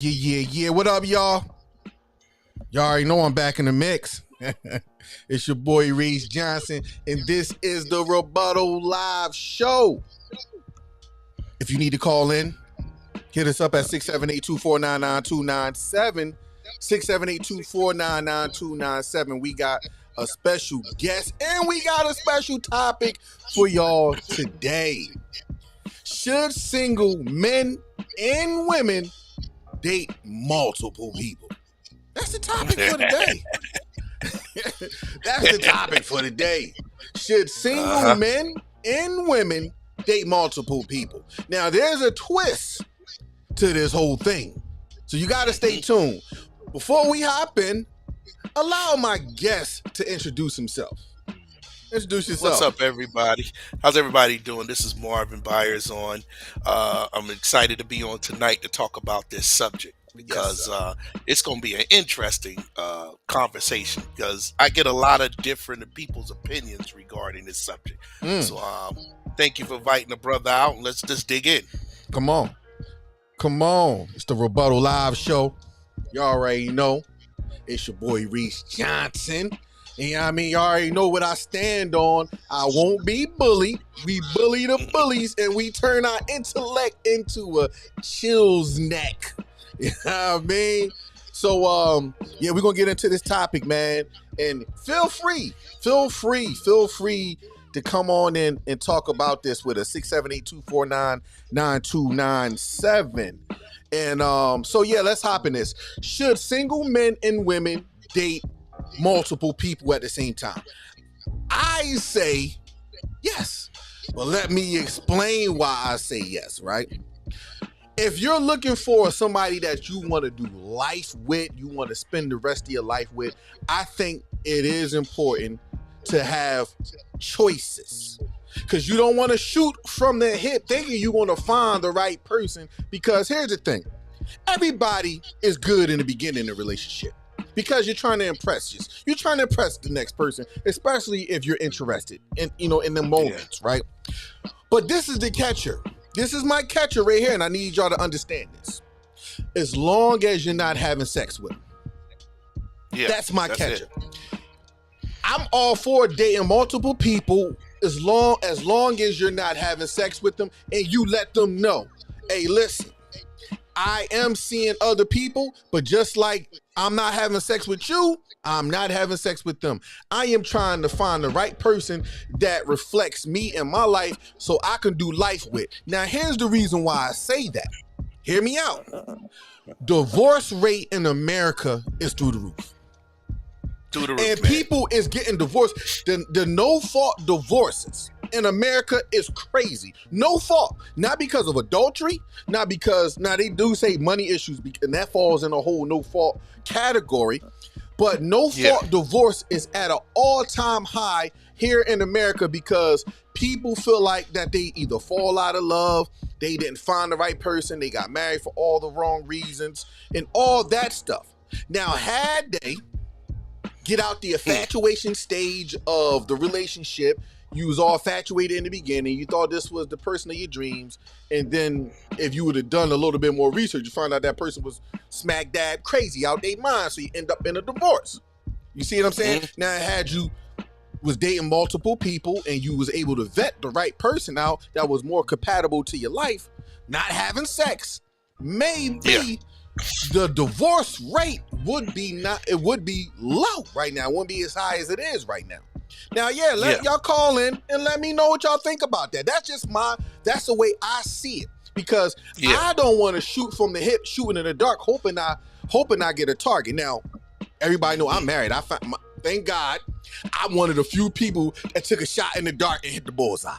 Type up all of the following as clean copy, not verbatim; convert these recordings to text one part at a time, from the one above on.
Yeah. What up, y'all? Y'all already know I'm back in the mix. It's your boy Reese Johnson, and this is the Rebuttal Live Show. If you need to call in, hit us up at 678-249-9297. 678-249-9297. We got a special guest, and we got a special topic for y'all today. Should single men and women date multiple people? That's the topic for today. That's the topic for today. Should single men and women date multiple people? Now, there's a twist to this whole thing, so you got to stay tuned. Before we hop in, allow my guest to introduce himself. Introduce yourself. What's up, everybody? How's everybody doing? This is Marvin Byers on. I'm excited to be on tonight to talk about this subject because it's going to be an interesting conversation because I get a lot of different people's opinions regarding this subject. So thank you for inviting the brother out, and let's just dig in. Come on. It's the Rebuttal Live Show. You already know. It's your boy Reese Johnson. And I mean, you already know what I stand on. I won't be bullied. We bully the bullies, and we turn our intellect into a chill's neck. You know what I mean? So, yeah, we're going to get into this topic, man. And feel free to come on in and talk about this with us, 678-249-9297. And so, yeah, let's hop in this. Should single men and women date multiple people at the same time? I say yes. But let me explain why I say yes, right? If you're looking for somebody that you want to do life with, you want to spend the rest of your life with, I think it is important to have choices. Because you don't want to shoot from the hip thinking you're going to find the right person. Because here's the thing. Everybody is good in the beginning of a relationship. Because you're trying to impress you're trying to impress the next person, especially if you're interested in the moments, right? But this is the catcher. This is my catcher right here, and I need y'all to understand this. As long as you're not having sex with them. That's my catcher. I'm all for dating multiple people as long as you're not having sex with them and you let them know, hey, listen, I am seeing other people, but just like I'm not having sex with you, I'm not having sex with them. I am trying to find the right person that reflects me in my life so I can do life with. Now, here's the reason why I say that. Hear me out. Divorce rate in America is through the roof. And people is getting divorced. The no-fault divorces in America is crazy. No fault. Not because of adultery. Not because, now they do say money issues, and that falls in a whole no-fault category. But no-fault divorce is at an all-time high here in America because people feel like that they either fall out of love, they didn't find the right person, they got married for all the wrong reasons, and all that stuff. Now, had they get out the infatuation stage of the relationship, you was all infatuated in the beginning, you thought this was the person of your dreams, and then if you would have done a little bit more research, you find out that person was smack dab crazy out their mind, so you end up in a divorce. You see what I'm saying? Now, had you was dating multiple people and you was able to vet the right person out that was more compatible to your life, not having sex, maybe the divorce rate would be low right now. It wouldn't be as high as it is right now. Now, let y'all call in and let me know what y'all think about that. That's the way I see it. Because I don't want to shoot from the hip, shooting in the dark, hoping I get a target. Now, everybody know I'm married. Thank God, I'm one of the few people that took a shot in the dark and hit the bullseye.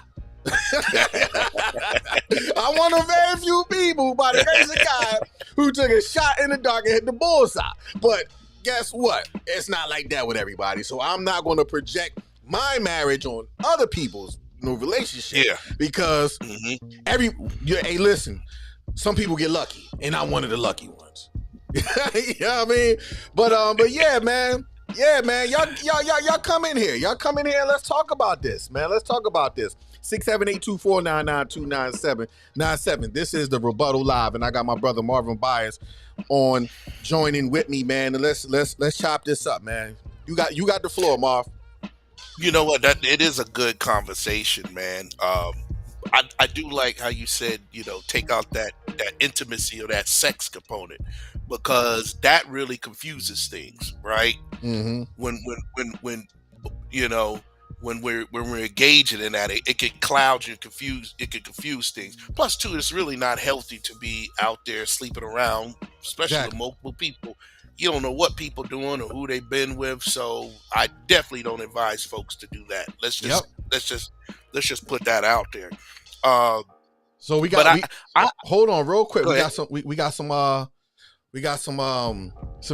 I'm one of very few people, by the grace of God, who took a shot in the dark and hit the bullseye. But guess what? It's not like that with everybody. So I'm not going to project my marriage on other people's relationship. Because hey, listen, some people get lucky, and I'm one of the lucky ones. You know what I mean? But yeah, man. Yeah, man. Y'all come in here. Y'all come in here and let's talk about this, man. Let's talk about this. 678-249-9297. This is the Rebuttal Live, and I got my brother Marvin Byers on joining with me, man. And let's chop this up, man. You got the floor, Marv. You know what? That it is a good conversation, man. I do like how you said, take out that intimacy or that sex component, because that really confuses things, right? Mm-hmm. When you know when we're engaging in that, it can cloud you, confuse it can confuse things. Plus, too, it's really not healthy to be out there sleeping around, especially with multiple people. You don't know what people doing or who they've been with, so I definitely don't advise folks to do that. Let's just put that out there. So hold on real quick. We got some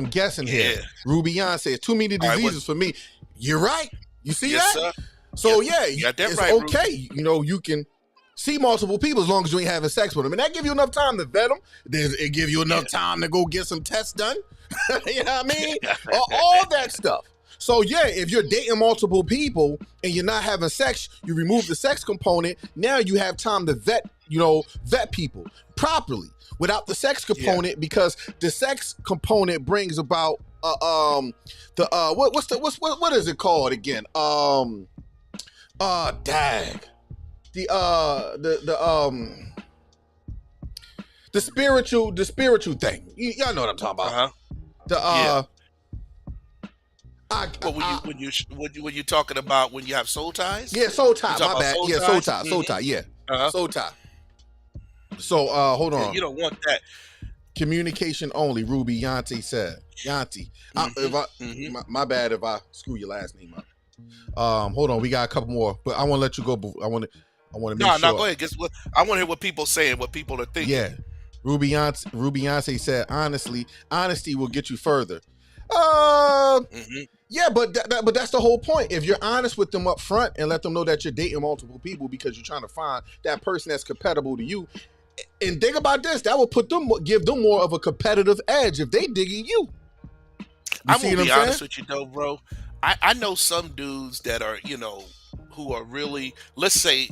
guests in here. Rubian says too many diseases for me. You're right. You see that? Sir. So it's right, okay. Ruby. You can see multiple people as long as you ain't having sex with them, and that give you enough time to vet them. It give you enough time to go get some tests done. You know what I mean? All that stuff. So if you're dating multiple people and you're not having sex, you remove the sex component. Now you have time to vet people properly without the sex component, because the sex component brings about what is it called again? The spiritual thing. Y'all know what I'm talking about. When you talking about when you have soul ties? Yeah, soul tie. My bad. Soul tie. Yeah, soul tie. So hold on. You don't want that. Communication only. Ruby Yanti said. Yanti. My bad if I screw your last name up. Hold on. We got a couple more, but I want to let you go. I want to make sure. No, go ahead. I want to hear what people are saying, what people are thinking. Yeah. Ruby Yanti said, honesty will get you further. Yeah, but that's the whole point. If you're honest with them up front and let them know that you're dating multiple people because you're trying to find that person that's compatible to you, and think about this, that will give them more of a competitive edge if they digging you. I'm gonna be honest with you though, bro. I know some dudes that are, who are really, let's say,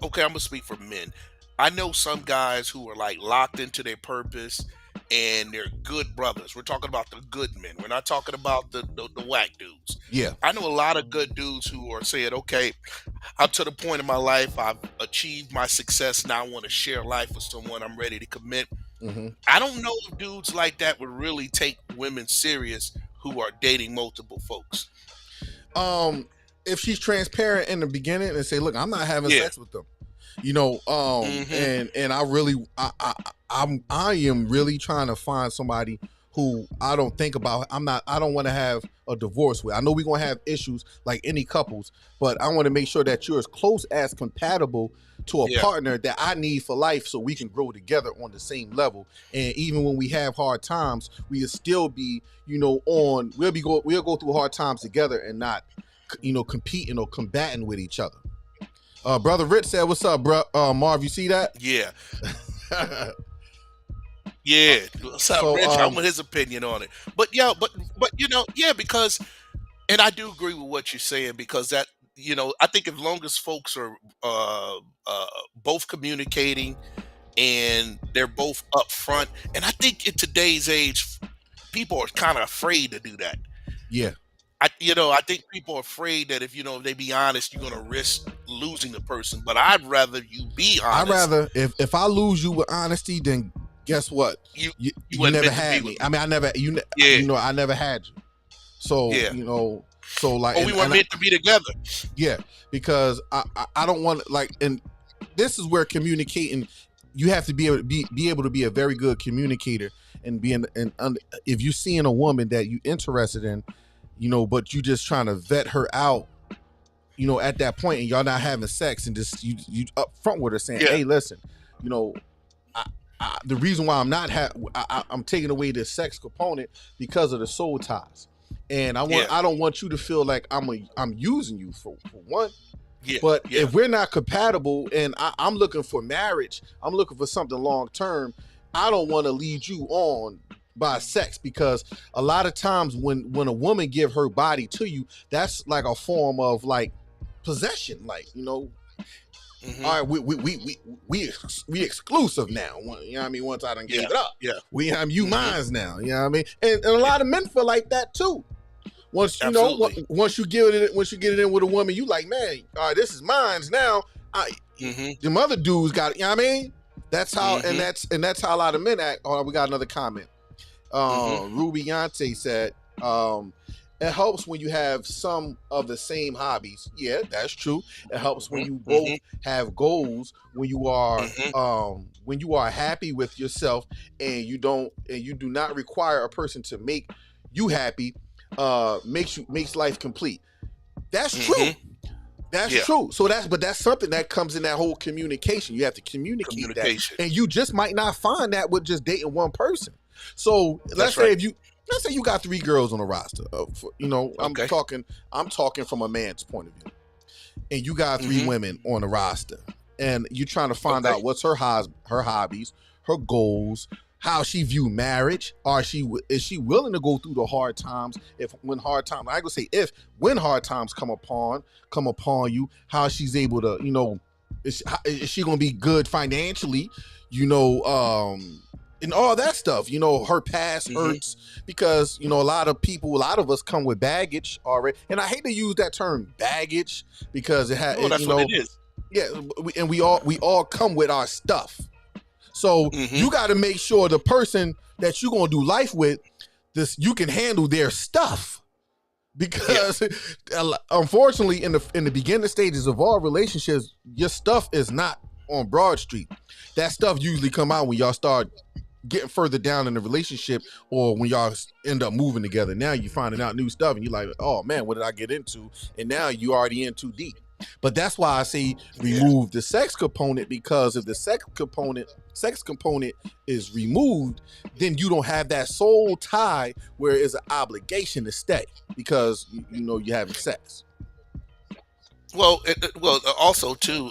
okay, I'm gonna speak for men. I know some guys who are like locked into their purpose, and they're good brothers. We're talking about the good men. We're not talking about the whack dudes. Yeah. I know a lot of good dudes who are saying, okay, I'm to the point in my life, I've achieved my success. Now I want to share life with someone. I'm ready to commit. Mm-hmm. I don't know if dudes like that would really take women serious who are dating multiple folks. If she's transparent in the beginning and say, look, I'm not having sex with them. And I am really trying to find somebody who I don't think about. I don't want to have a divorce with. I know we're going to have issues like any couples, but I want to make sure that you're as close as compatible to a partner that I need for life, so we can grow together on the same level. And even when we have hard times, we'll still be, we'll go through hard times together and not, competing or combating with each other. Brother Rich said, "What's up, bro? Marv, you see that?" Yeah. Yeah. What's up, Rich? I want his opinion on it. But because, and I do agree with what you're saying, because that, I think as long as folks are both communicating and they're both upfront, and I think in today's age, people are kind of afraid to do that. Yeah. I think people are afraid that if they be honest, you're gonna risk losing the person. But I'd rather you be honest. I'd rather if I lose you with honesty, then guess what? You never had me. I mean, I never had you. So so like, we weren't meant to be together. Yeah, because I don't want and this is where communicating. You have to be able to be a very good communicator and if you're seeing a woman that you're interested in, but you just trying to vet her out, at that point, and y'all not having sex, and just you up front with her saying, hey, listen, the reason why I'm taking away the sex component because of the soul ties, and I don't want you to feel like I'm using you for one. But if we're not compatible and I'm looking for marriage, I'm looking for something long term, I don't want to lead you on by sex, because a lot of times when a woman give her body to you, that's like a form of like possession, like Hmm. All right, we exclusive now. You know what I mean? Once I done Yeah. gave it up, Yeah. you Hmm. mines now. You know what I mean? And a lot of men feel like that too. Once you know, Absolutely. once you get it in with a woman, you like, man, all right, this is mine's now. I, Hmm. the other dudes got it. You know what I mean? That's how, Hmm. and that's how a lot of men act. Oh, we got another comment. Hmm. Ruby Yante said, it helps when you have some of the same hobbies. Yeah, that's true. It helps when Hmm. you Hmm. both have goals, Hmm. when you are happy with yourself and you do not require a person to make you happy, makes life complete. That's true. Hmm. That's Yeah. true. But that's something that comes in that whole communication. You have to communicate that. Communication. And you just might not find that with just dating one person. So That's right. let's say you got 3 girls on a roster. Okay. I'm talking from a man's point of view. And you got 3 Hmm. women on the roster. And you're trying to find Okay. out what's her hobbies, her goals, how she view marriage. Is she willing to go through the hard times? When hard times come upon you, how she's able to, is she gonna be good financially? You know, and all that stuff. Her past Hmm. hurts because a lot of us come with baggage already. And I hate to use that term baggage because No, that's what it is. yeah, we all come with our stuff. So Hmm. you got to make sure the person that you're gonna do life with, you can handle their stuff. Yeah. Because unfortunately, in the beginning stages of all relationships, your stuff is not on Broad Street. That stuff usually come out when y'all start getting further down in the relationship, or when y'all end up moving together. Now you finding out new stuff, and you're like, oh man, what did I get into? And now you already in too deep. But that's why I say Yeah. remove the sex component, because if the sex component is removed, then you don't have that soul tie where it's an obligation to stay because you're having sex. Well, also too,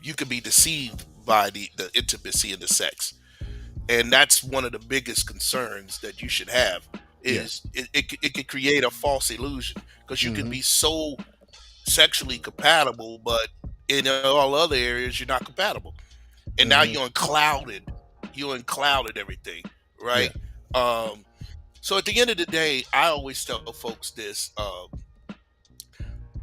you could be deceived by the intimacy and the sex, and that's one of the biggest concerns that you should have. Yeah. Is it could create a false illusion because you could Mm-hmm. be so sexually compatible, but in all other areas you're not compatible, and now Mm-hmm. you're unclouded everything, Yeah. right? Um, so at the end of the day, I always tell folks this: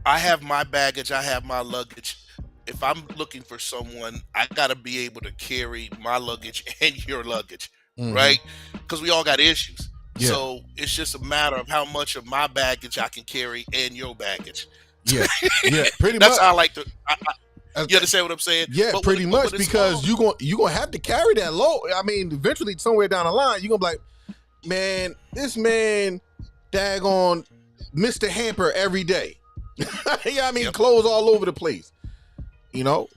I have my baggage, I have my luggage. If I'm looking for someone, I gotta be able to carry my luggage and your luggage, Mm-hmm. right? Because we all got issues. Yeah. So it's just a matter of how much of my baggage I can carry and your baggage. Yeah. Yeah. Pretty That's much. how I like to. Uh, You understand what I'm saying? Yeah, But pretty when much, it's small, because you gonna have to carry that load. I mean, eventually, somewhere down the line, you're gonna be like, man, this man, daggone, Mr. Hamper every day. Yeah, I mean, yep. clothes all over the place. You know,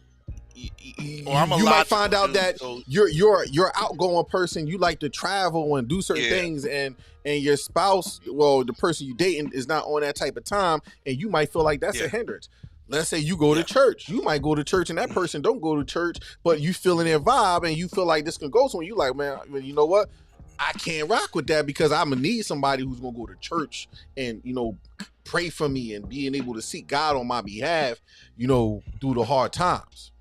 Or I'm a you might logical find out dude, that so you're outgoing person. You like to travel and do certain yeah, things, and your spouse, well, the person you dating is not on that type of time, and you might feel like that's yeah, a hindrance. Let's say you go to yeah, church. You might go to church, and that person don't go to church, but you feeling their vibe, and you feel like this can go somewhere. You like, man, you know what? I can't rock with that because I'm gonna need somebody who's gonna go to church and pray for me and being able to seek God on my behalf, through the hard times.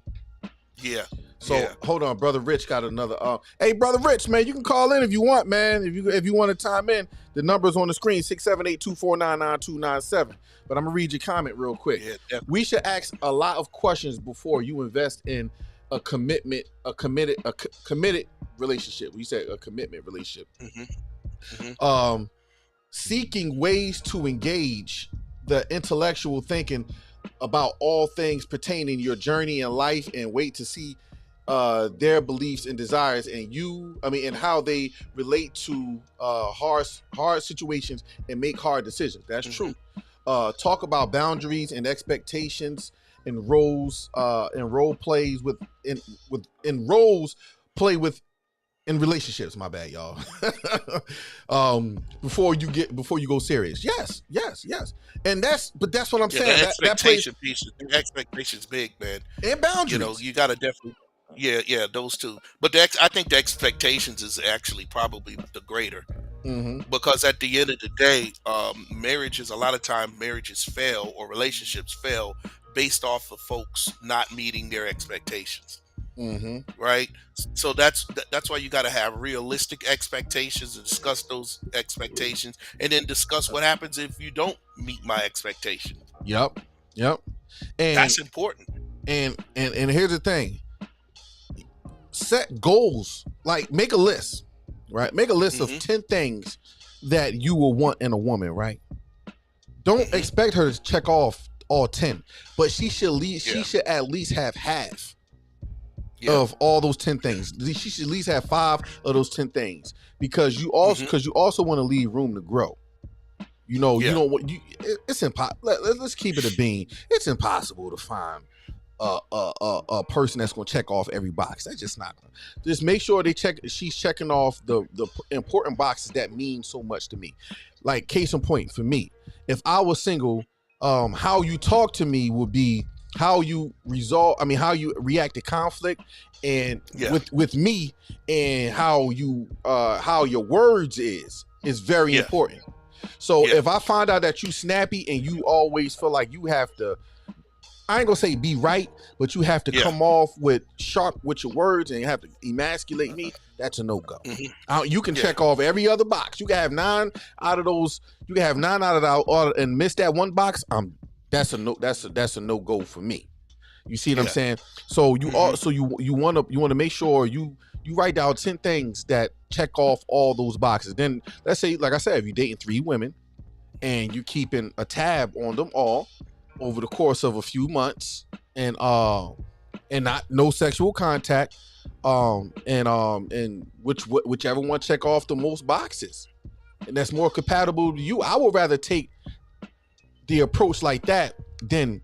yeah, So yeah. hold on, brother Rich got another. Hey, brother Rich, man, you can call in if you want, man. If you want to time in, the number's on the screen 678-249-9297. But I'm gonna read your comment real quick. Yeah, We should ask a lot of questions before you invest in a committed relationship. We said a commitment relationship. definitely. Hmm. Seeking ways to engage the intellectual thinking about all things pertaining your journey in life, and wait to see their beliefs and desires and how they relate to hard situations and make hard decisions. That's Hmm. true. Talk about boundaries and expectations and roles and role plays in roles play with in relationships. My bad, y'all. Before you go serious. Yes. And that's what I'm Yeah, the saying. That plays expectation piece, the expectation's big, man. in boundaries. You got to definitely, yeah, those two. But I think the expectations is actually probably the greater, Mm-hmm. because at the end of the day, a lot of time marriages fail or relationships fail based off of folks not meeting their expectations. Mm-hmm. Right. So that's why you got to have realistic expectations and discuss those expectations, and then discuss what happens if you don't meet my expectation. Yep. Yep. And That's important. and here's the thing. Set goals. Like, make a list, right? Make a list of 10 things that you will want in a woman, right? Don't expect her to check off all 10, but she should at least have half of all those 10 things. She should at least have 5 of those 10 things, because you also want to leave room to grow. You know, you don't want it's impossible. Let's keep it a bean. It's impossible to find a person that's gonna check off every box. That's just not. Just make sure she's checking off the important boxes that mean so much to me. Like, case in point, for me, if I was single, how you talk to me would be how you react to conflict, and with me, and how your words is very important. So if I find out that you snappy and you always feel like you have to, I ain't gonna say be right, but you have to come off with sharp with your words and you have to emasculate me, that's a no-go. You can check off every other box. You can have 9 out of those. You can have 9 out of that, and miss that one box. That's a no-go for me. You see what I'm saying? So you also you want to make sure you write down 10 things that check off all those boxes. Then let's say, like I said, if you're dating 3 women and you're keeping a tab on them all over the course of a few months, and no sexual contact, and whichever one check off the most boxes, and that's more compatible to you, I would rather take the approach like that than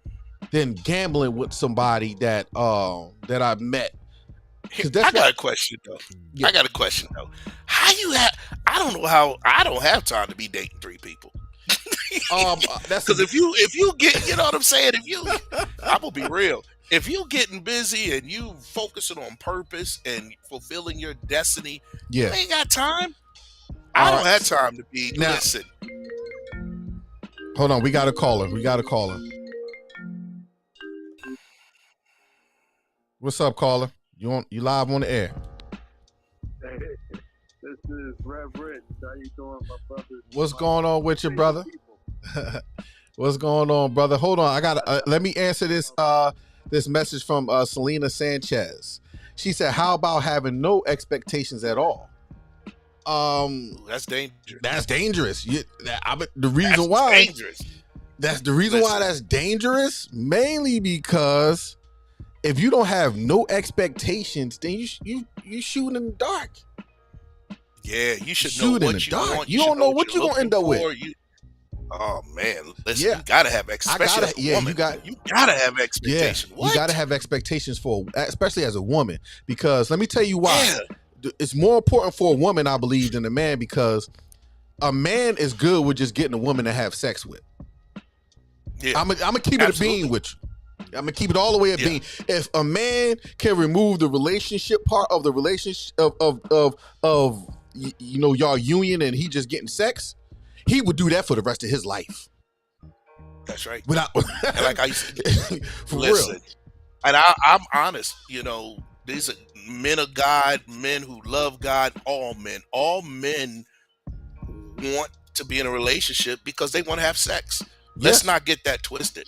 gambling with somebody that I met. I got a question though. How you have? I don't know how. I don't have time to be dating 3 people. Because if you get, you know what I'm saying. I'm gonna be real. If you getting busy and you focusing on purpose and fulfilling your destiny, you ain't got time. I don't have time to be. Now, listen. Hold on, we got a caller. What's up, caller? You live on the air. Hey, this is Rev Rich. How you doing, my brother? What's going on with you, brother? What's going on, brother? Hold on, I got. Let me answer this this message from Selena Sanchez. She said, "How about having no expectations at all?" That's dangerous. That's dangerous. The reason why that's dangerous, mainly because if you don't have no expectations, then you shooting in the dark. Yeah, you should know what you want. You don't know what you're gonna end up with. Oh man, listen, you gotta have expectations. You gotta have expectations. You gotta have expectations especially as a woman, because let me tell you why. It's more important for a woman, I believe, than a man, because a man is good with just getting a woman to have sex with. Yeah, I'm gonna keep it a bean with you. I'm gonna keep it all the way a bean. If a man can remove the relationship part of the relationship of y'all union, and he just getting sex, he would do that for the rest of his life. That's right. Without and like I used to listen, real. And I'm honest, these are men of God, men who love God. All men want to be in a relationship because they want to have sex. Let's not get that twisted.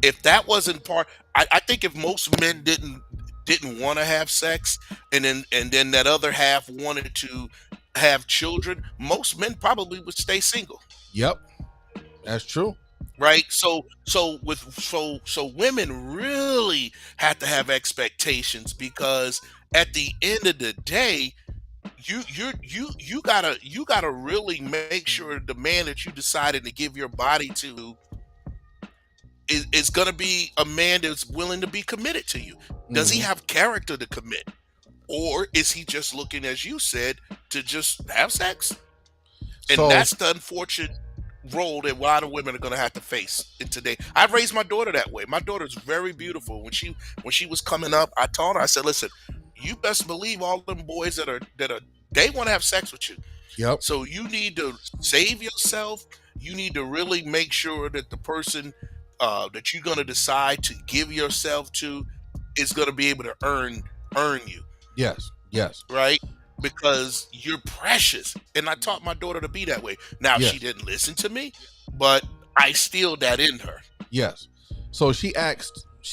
If that wasn't part, I think if most men didn't want to have sex, and then that other half wanted to have children, most men probably would stay single. Yep, that's true. Right. So women really have to have expectations, because at the end of the day, you gotta really make sure the man that you decided to give your body to is going to be a man that's willing to be committed to you. Does he have character to commit? Or is he just looking, as you said, to just have sex? And that's the unfortunate role that a lot of women are going to have to face in today. I raised my daughter that way. My daughter's very beautiful. When she was coming up, I told her, I said, listen, you best believe all them boys that are they want to have sex with you. Yep. So you need to save yourself. You need to really make sure that the person that you're gonna decide to give yourself to is gonna be able to earn you, Yes. Yes. right? Because you're precious. And I taught my daughter to be that way. Now she Yes. didn't listen to me, but I instilled that in her. Yes. So she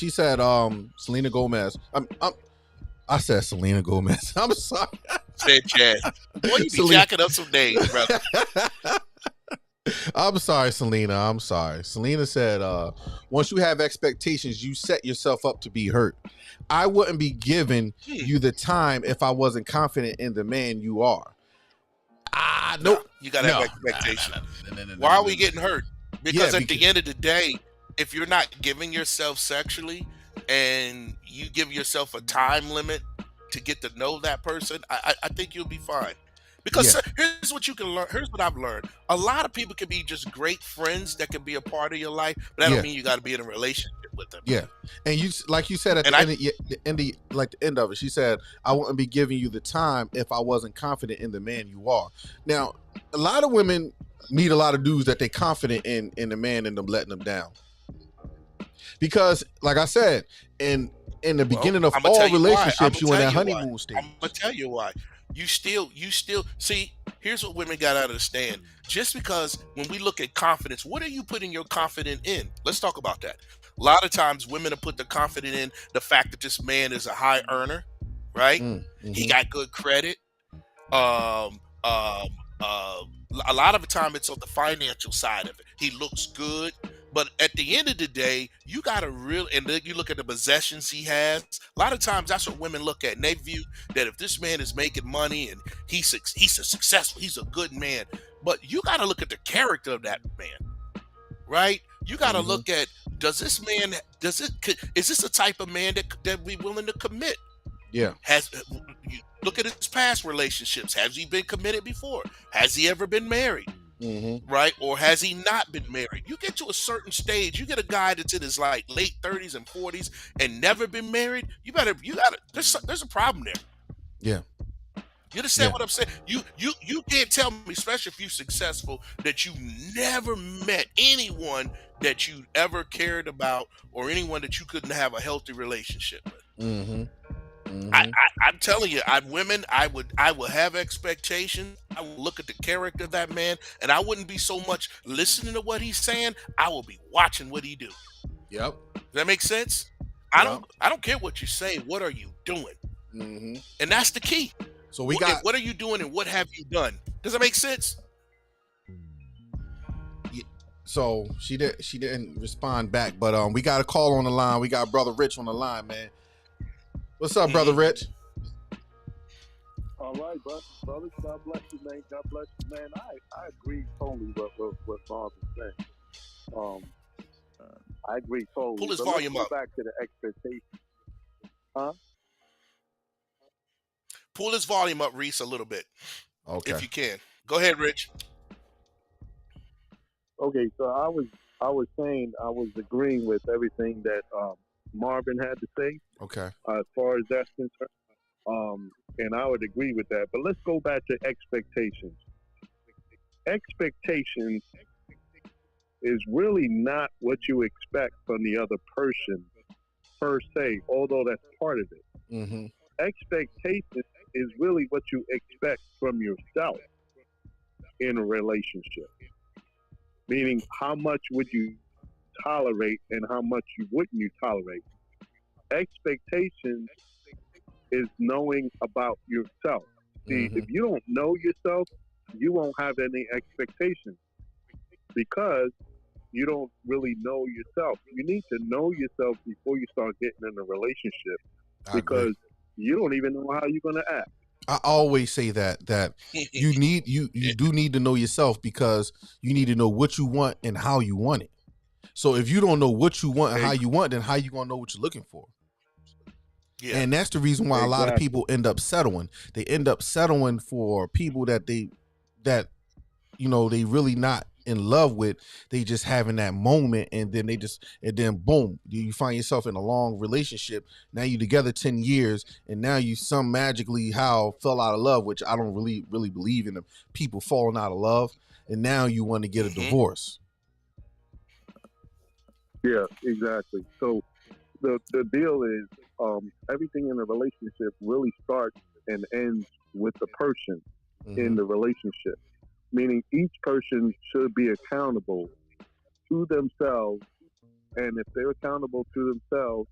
said, Selena Gomez. I said Selena Gomez. I'm sorry. Said Chad. Boy, you be Selena. jacking up some names, brother. I'm sorry, Selena. I'm sorry. Selena said, once you have expectations, you set yourself up to be hurt. I wouldn't be giving you the time if I wasn't confident in the man you are. No, Nope. you gotta have expectation. No. Why are we getting hurt? Because Yeah, at the end of the day, if you're not giving yourself sexually and you give yourself a time limit to get to know that person, I think you'll be fine. Because Yeah. here's what you can learn. Here's what I've learned. A lot of people can be just great friends that can be a part of your life, but that Yeah. don't mean you got to be in a relationship with them. Yeah, and you, like you said at And the end of it, she said, "I wouldn't be giving you the time if I wasn't confident in the man you are." Now, a lot of women meet a lot of dudes that they confident in the man and them letting them down, because, like I said, in the beginning of I'ma tell all you why. relationships, you in that I'ma tell you why. honeymoon stage. I'm gonna tell you why. You still see. Here's what women gotta understand. Just because when we look at confidence, what are you putting your confidence in? Let's talk about that. A lot of times, women have put the confidence in the fact that this man is a high earner, right? He got good credit. Um, um, a lot of the time, it's on the financial side of it. He looks good. But at the end of the day, you got to really, and then you look at the possessions he has. A lot of times, that's what women look at, and they view that if this man is making money and he's a successful, he's a good man. But you got to look at the character of that man, right? You got to look at, is this a type of man that be willing to commit? Yeah. You look at his past relationships. Has he been committed before? Has he ever been married? Right? Or has he not been married? You get to a certain stage, you get a guy that's in his like late 30s and 40s and never been married. You gotta. There's a problem there. Yeah. You understand what I'm saying? You can't tell me, especially if you're successful, that you never met anyone that you ever cared about or anyone that you couldn't have a healthy relationship with. I'm telling you, I will have expectations. I will look at the character of that man, and I wouldn't be so much listening to what he's saying. I will be watching what he do. Yep. Does that make sense? I don't care what you say. What are you doing? And that's the key. So what are you doing, and what have you done? Does that make sense? So she didn't respond back, but we got a call on the line. We got Brother Rich on the line, man. What's up, Brother Rich? All right, brothers. God bless you, man. God bless you, man. I agree totally with what Bob is saying. I agree totally. Pull his But volume let's up. go back to the expectations. Huh? Pull his volume up, Reese, a little bit. Okay. If you can. Go ahead, Rich. Okay, so I was saying I was agreeing with everything that Marvin had to say. Okay. As far as that's concerned, and I would agree with that. But let's go back to expectations. Expectations is really not what you expect from the other person per se, although that's part of it. Expectation is really what you expect from yourself in a relationship. Meaning, how much would you tolerate and how much wouldn't you tolerate? Expectations is knowing about yourself. See, if you don't know yourself, you won't have any expectations because you don't really know yourself. You need to know yourself before you start getting in a relationship because you don't even know how you're going to act. I always say that you do need to know yourself because you need to know what you want and how you want it. So if you don't know what you want and how you want, then how you gonna know what you're looking for? Yeah. And that's the reason why a lot of people end up settling. They end up settling for people that they really not in love with. They just having that moment, and then boom, you find yourself in a long relationship. Now you together 10 years, and now you some magically fell out of love, which I don't really believe in them people falling out of love, and now you want to get a divorce. Yeah, exactly. So the deal is, everything in a relationship really starts and ends with the person in the relationship. Meaning each person should be accountable to themselves, and if they're accountable to themselves,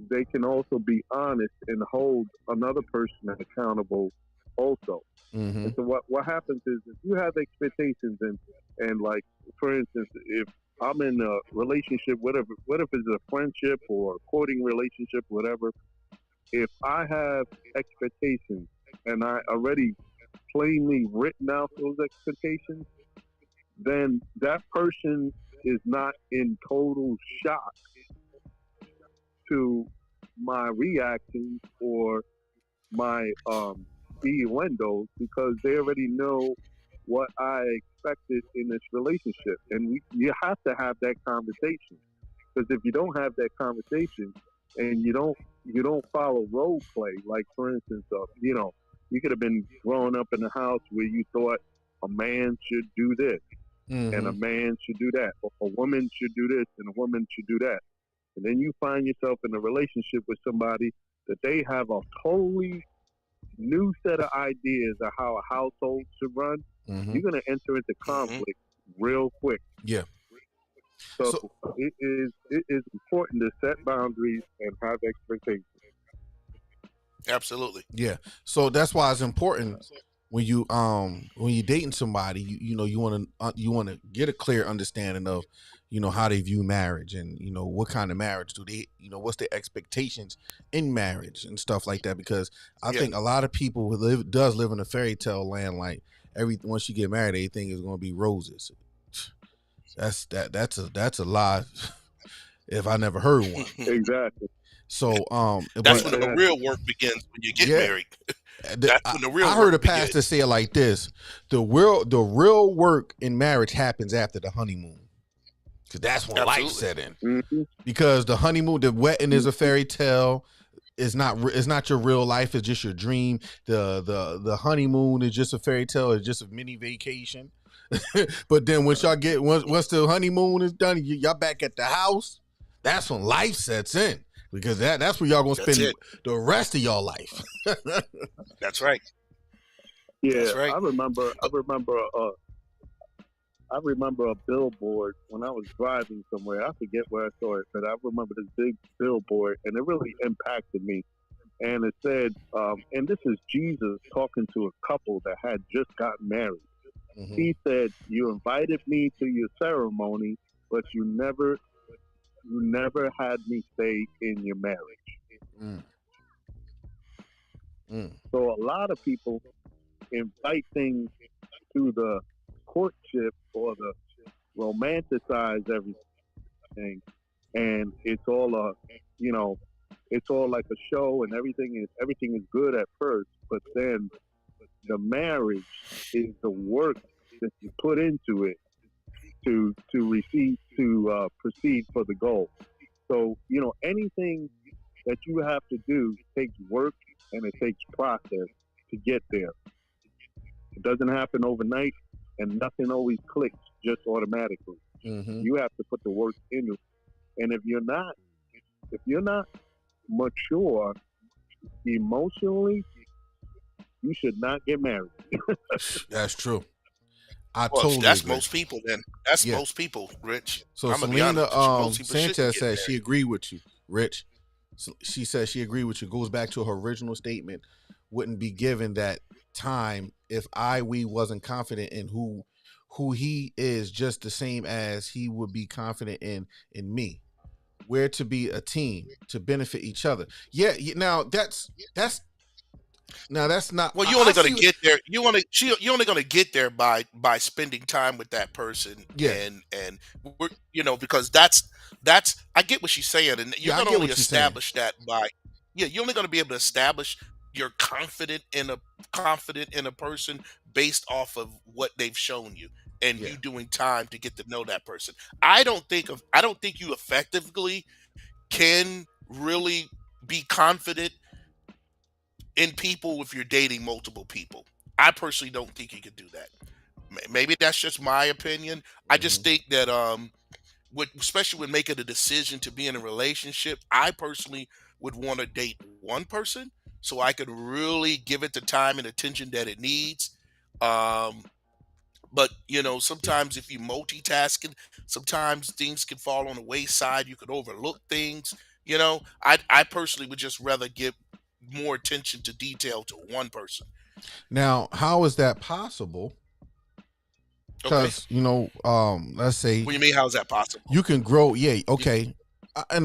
they can also be honest and hold another person accountable also. Mm-hmm. And so what happens is, if you have expectations, and like, for instance, if I'm in a relationship, whatever, what if it's a friendship or a courting relationship, whatever, if I have expectations and I already plainly written out those expectations, then that person is not in total shock to my reactions or my innuendos, because they already know what I expected in this relationship. And you have to have that conversation, because if you don't have that conversation and you don't follow role play, like for instance, you could have been growing up in a house where you thought a man should do this and a man should do that, or a woman should do this and a woman should do that. And then you find yourself in a relationship with somebody that they have a totally new set of ideas of how a household should run. Mm-hmm. You're going to enter into Mm-hmm. conflict real quick. Yeah. So So it is important to set boundaries and have expectations. Absolutely. yeah. So that's why it's important when you're dating somebody, you want to get a clear understanding of how they view marriage, and what kind of marriage do they, what's their expectations in marriage and stuff like that, because I Yeah. think a lot of people who live in a fairy tale land, like once you get married everything is going to be roses. That's a lie if I never heard one. Exactly. So That's but when the Exactly. real work begins, when you get yeah, married. That's when the real I heard work a pastor begins. say it like this: the real work in marriage happens after the honeymoon, because that's when life Absolutely. set in. Mm-hmm. Because the honeymoon, the wedding is a fairy tale. It's not your real life. It's just your dream. The honeymoon is just a fairy tale. It's just a mini vacation. But then once the honeymoon is done, y'all back at the house. That's when life sets in, because that's where y'all gonna That's spend it. the rest of your life. That's right. Yeah, That's right. I remember a billboard when I was driving somewhere. I forget where I saw it, but I remember this big billboard, and it really impacted me. And it said, and this is Jesus talking to a couple that had just gotten married. Mm-hmm. He said, "You invited me to your ceremony, but you never had me stay in your marriage." Mm. Mm. So a lot of people invite things to the courtship or the romanticize everything, and it's all like a show, and everything is good at first, but then the marriage is the work that you put into it to proceed for the goal. So anything that you have to do takes work, and it takes process to get there. It doesn't happen overnight, and nothing always clicks just automatically. Mm-hmm. You have to put the work into it. And if you're not mature emotionally, you should not get married. That's true. I Well, totally that's agree. most people then. That's Yeah. most people, Rich. So I'm gonna be honest Selena with you. Most people shouldn't Sanchez get says she married. agreed with you, Rich. So she says she agreed with you. Goes back to her original statement. Wouldn't be given that time if we wasn't confident in who he is, just the same as he would be confident in me. We're to be a team to benefit each other. Yeah. Now that's not. Well, you're I only gonna see. get there. You're only gonna get there by spending time with that person, Yeah. and because that's I get what she's saying, and you're Yeah. I gonna get only what you're saying. establish that by you're only gonna be able to establish you're confident in a person based off of what they've shown you, and Yeah. you doing time to get to know that person. I don't think you effectively can really be confident in people if you're dating multiple people. I personally don't think you could do that. Maybe that's just my opinion. I Mm-hmm. just think that especially when making a decision to be in a relationship, I personally would want to date one person so I could really give it the time and attention that it needs. Um, but sometimes if you multitasking, sometimes things can fall on the wayside. You could overlook things. I personally would just rather give more attention to detail to one person. Now, how is that possible? Okay. Because let's say What do you mean? How is that possible? you can grow. Yeah, okay. I'm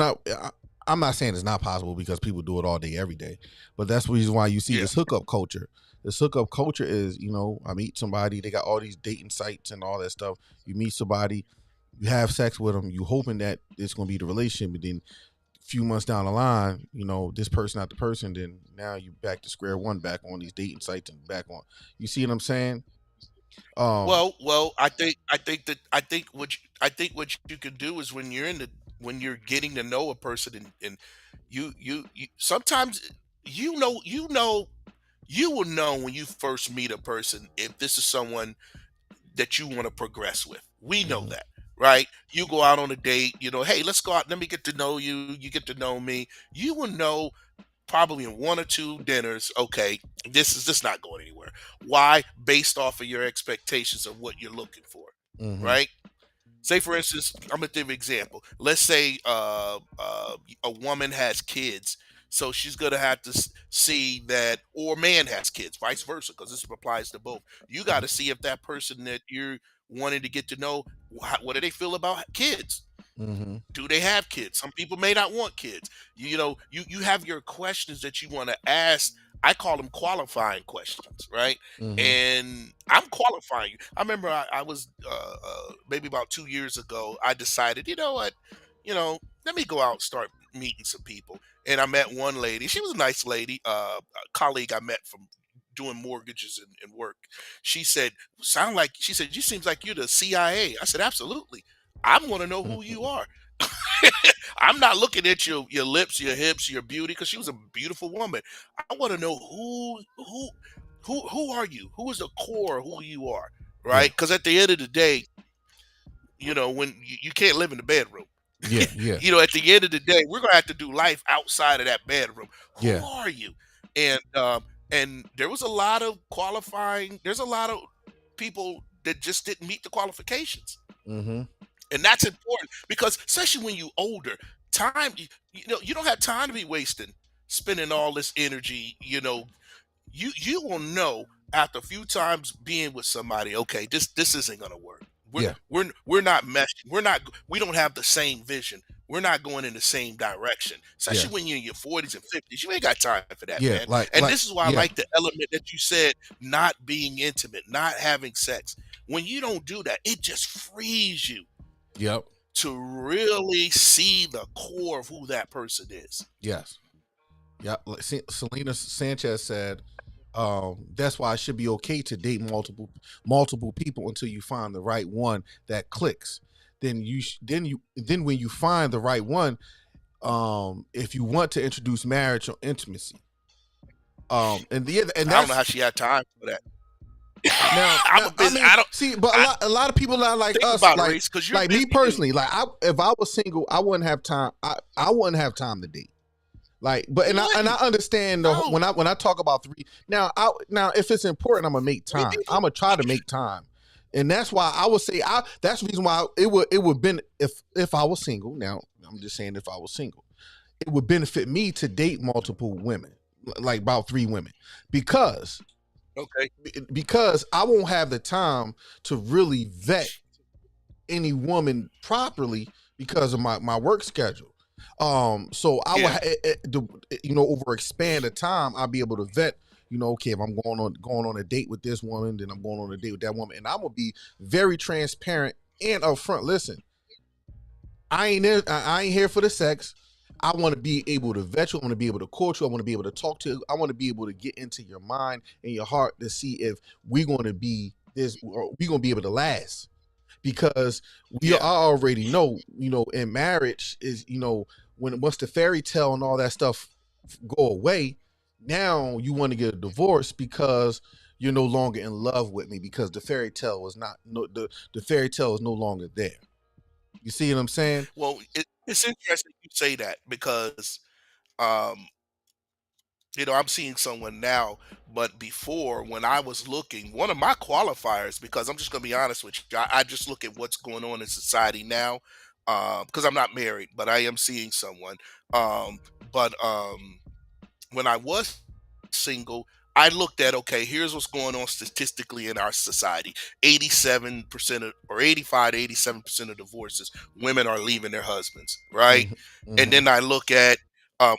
not saying it's not possible because people do it all day, every day. But that's the reason why you see Yeah. this hookup culture. This hookup culture is, I meet somebody, they got all these dating sites and all that stuff. You meet somebody, you have sex with them, you hoping that it's going to be the relationship, but then a few months down the line, this person not the person, then now you back to square one, back on these dating sites and back on. You see what I'm saying? Well, I think what you can do is when you're getting to know a person, and you sometimes you will know when you first meet a person if this is someone that you want to progress with. We know Mhm. that, right? You go out on a date, hey, let's go out, let me get to know you, you get to know me. You will know probably in one or two dinners, okay, this is just not going anywhere. Why? Based off of your expectations of what you're looking for, Mhm. right? Say, for instance, I'm gonna give an example. Let's say a woman has kids, so she's gonna have to see that, or a man has kids, vice versa, because this applies to both. You got to see if that person that you're wanting to get to know, what do they feel about kids? Mhm. Do they have kids? Some people may not want kids. You have your questions that you want to ask. I call them qualifying questions, right? Mhm. And I'm qualifying you. I remember I was maybe about 2 years ago. I decided, you know what, let me go out and start meeting some people. And I met one lady. She was a nice lady, a colleague I met from doing mortgages and work. She said, she said, you seems like you're the CIA. I said, absolutely. I want to know who you are. I'm not looking at your lips, your hips, your beauty, because she was a beautiful woman. I want to know who are you? Who is the core of who you are, Yeah. right? Because at the end of the day, when you can't live in the bedroom. Yeah. Yeah. At the end of the day, we're gonna have to do life outside of that bedroom. Who Yeah. are you? And there was a lot of qualifying. There's a lot of people that just didn't meet the qualifications. Mhm. And that's important because especially when you older, time you don't have time to be wasting spending all this energy. You will know after a few times being with somebody, okay, this isn't gonna work. we're Yeah. we're not meshing. We don't have the same vision. We're not going in the same direction, Yeah. especially when you're in your 40s and 50s. You ain't got time for that, Yeah. man. Like And like this is why I yeah. like the element that you said, not being intimate, not having sex. When you don't do that, it just frees you Yep. to really see the core of who that person is. Yes. Yeah. Like Selena Sanchez said, that's why it should be okay to date multiple people until you find the right one that clicks. Then when you find the right one, if you want to introduce marriage or intimacy, and I don't know how that's she had time for that. now, I'm a I busy. mean, I don't. see, but I a lot of people are like think us, about it, race, because you're a like busy me dude. personally, if I was single, I wouldn't have time. I wouldn't have time to date. Like, but You and I wouldn't. understand No. when I talk about three now if it's important, I'm gonna make Three time. people. I'm gonna try to make time, and that's why I would say that's the reason why it would been if I was single. Now I'm just saying if I was single, it would benefit me to date multiple women, like about 3 women, because Okay. I won't have the time to really vet any woman properly because of my work schedule. So I would, Yeah. over expand the time, I'll be able to vet. Okay, if I'm going on a date with this woman, then I'm going on a date with that woman, and I'm gonna be very transparent and upfront. Listen, I ain't here for the sex. I want to be able to vet you. I want to be able to court you. I want to be able to talk to you. I want to be able to get into your mind and your heart to see if we're going to be this, or we're going to be able to last. Because we Yeah. already know, in marriage is, once the fairy tale and all that stuff go away, now you want to get a divorce because you're no longer in love with me because the fairy tale is not no the fairy tale is no longer there. You see what I'm saying? Well, it's interesting you say that because um, I'm seeing someone now, but before when I was looking, one of my qualifiers, because I'm just going to be honest with you, I just look at what's going on in society now, because I'm not married, but I am seeing someone. Um, but when I was single, I looked at, okay, here's what's going on statistically in our society. 87% of, or 85 to 87% of divorces, women are leaving their husbands, right? Hmm. And Hmm. then I look at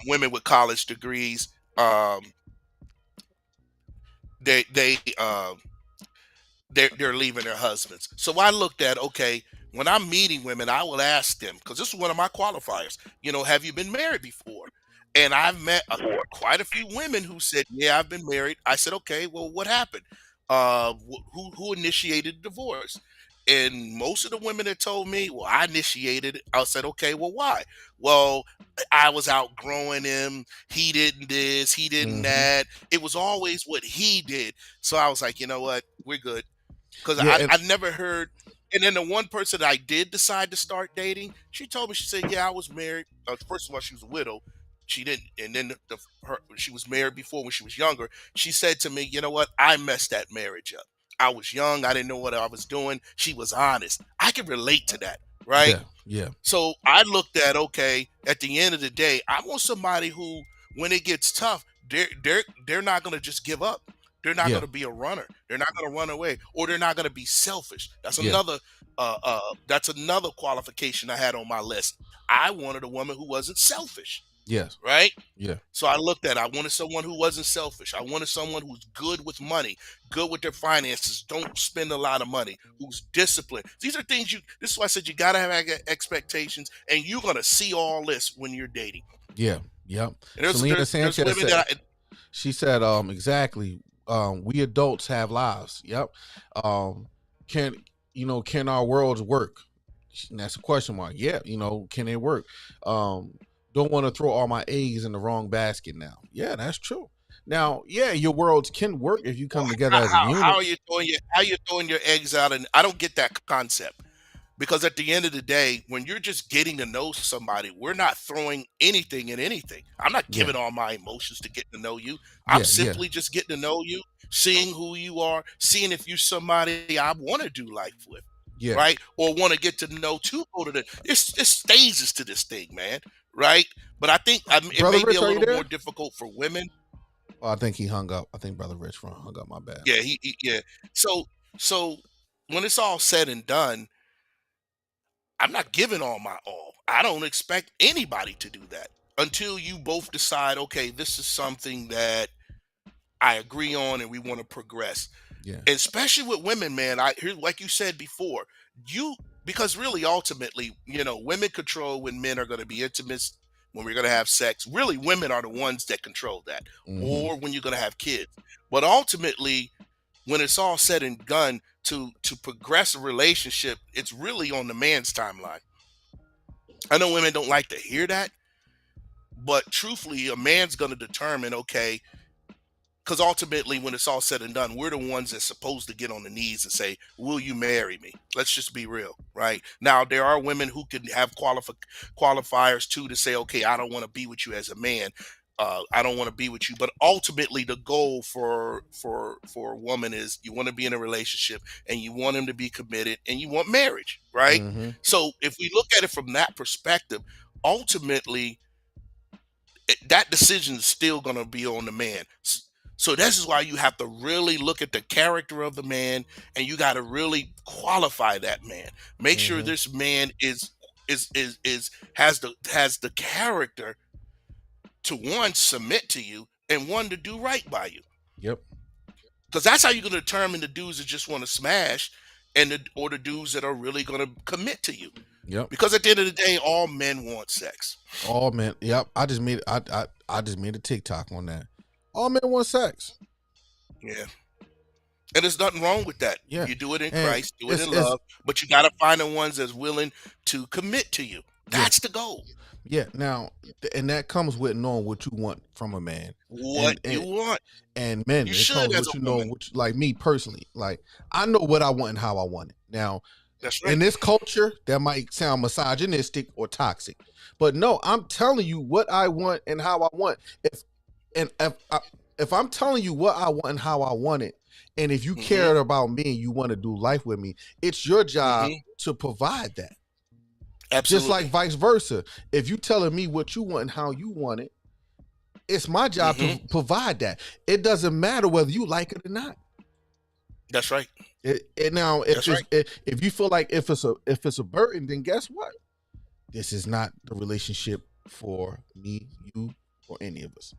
women with college degrees. Um, they they're leaving their husbands. So I looked at, okay, when I'm meeting women, I will ask them, because this is one of my qualifiers. Have you been married before? And I've met quite a few women who said, yeah, I've been married. I said, okay, well, what happened? Who initiated the divorce? And most of the women that told me, well, I initiated it. I said, okay, well, why? Well, I was outgrowing him. He didn't this, he didn't Hmm. that. It was always what he did. So I was like, you know what? We're good, because Yeah, and I never heard. And then the one person I did decide to start dating, she told me, she said, "Yeah, I was married. First of all, she was a widow. She didn't, and then she was married before when she was younger. She said to me, you know what? I messed that marriage up. I was young. I didn't know what I was doing. She was honest. I can relate to that, right? yeah, yeah, So I looked at, okay, at the end of the day, I want somebody who, when it gets tough, they're not gonna just give up. They're not yeah, gonna be a runner. They're not gonna run away, or they're not gonna be selfish. yeah, That's another qualification I had on my list. I wanted a woman who wasn't selfish, yes, right? yeah, So I looked at, I wanted someone who wasn't selfish. I wanted someone who's good with money, good with their finances, don't spend a lot of money, who's disciplined. These are things this is why I said you got to have expectations, and you're going to see all this when you're dating. yeah, yeah. And Selena there's Sanchez women said, that she said, exactly. We adults have lives. Yep. Um, can can our worlds work? And that's a question mark. Yeah, can they work? Um, don't want to throw all my eggs in the wrong basket now. Yeah, that's true. Now, yeah, your worlds can work if you well, come together as a how unit. are you throwing your eggs out? And I don't get that concept. Because at the end of the day, when you're just getting to know somebody, we're not throwing anything in anything. I'm not Yeah, giving all my emotions to get to know you. I'm yeah, yeah, simply just getting to know you, seeing who you are, seeing if you're somebody I want to do life with, yeah. right? Or want to get to know to go to it's stages to this thing, man, right? But I think it Brother may be a Rich, are you little more there? difficult for women. Oh, I think he hung up. I think Brother Rich hung up. My bad. Yeah, yeah. So so when it's all said and done, I'm not giving all my all. I don't expect anybody to do that until you both decide, okay, this is something that I agree on and we want to progress. Yeah. Especially with women, man. I hear, like you said before, you because really ultimately, women control when men are going to be intimate, when we're going to have sex. Really, women are the ones that control that, Mm-hmm. or when you're going to have kids. But ultimately, when it's all said and done, to progress a relationship, it's really on the man's timeline. I know women don't like to hear that, but truthfully, a man's going to determine, okay, because ultimately, when it's all said and done, we're the ones that's supposed to get on the knees and say, will you marry me? Let's just be real, right? Now, there are women who can have qualifiers too to say, okay, I don't want to be with you as a man. I don't want to be with you. But ultimately, the goal for a woman is you want to be in a relationship and you want him to be committed and you want marriage, right? Mm-hmm. So if we look at it from that perspective, ultimately, that decision is still going to be on the man. So this is why you have to really look at the character of the man, and you got to really qualify that man. Make sure Mm-hmm. this man has the character to, one, submit to you, and one, to do right by you. Yep. Because that's how you're going to determine the dudes that just want to smash, or the dudes that are really going to commit to you. Yep. Because at the end of the day, all men want sex. All men. Yep. I just made a TikTok on that. All men want sex. Yeah. And there's nothing wrong with that. Yeah. You do it in And Christ, do it in it's love, but you got to find the ones that's willing to commit to you. yeah. That's the goal. Yeah. Now, and that comes with knowing what you want from a man. What And you and want. and men, You it should comes as with a you know woman. like me personally. Like I know what I want and how I want it. Now, That's In right. this culture, that might sound misogynistic or toxic, but no, I'm telling you what I want and how I want. If I'm telling you what I want and how I want it, and if you Mm-hmm. care about me and you want to do life with me, it's your job Mm-hmm. to provide that. Just like Absolutely. vice versa. If you telling me what you want and how you want it, it's my job to Mm-hmm. provide that. It doesn't matter whether you like it or not. That's right. Now, That's right. if you feel like if it's a burden, then guess what? This is not the relationship for me, you, or any of us.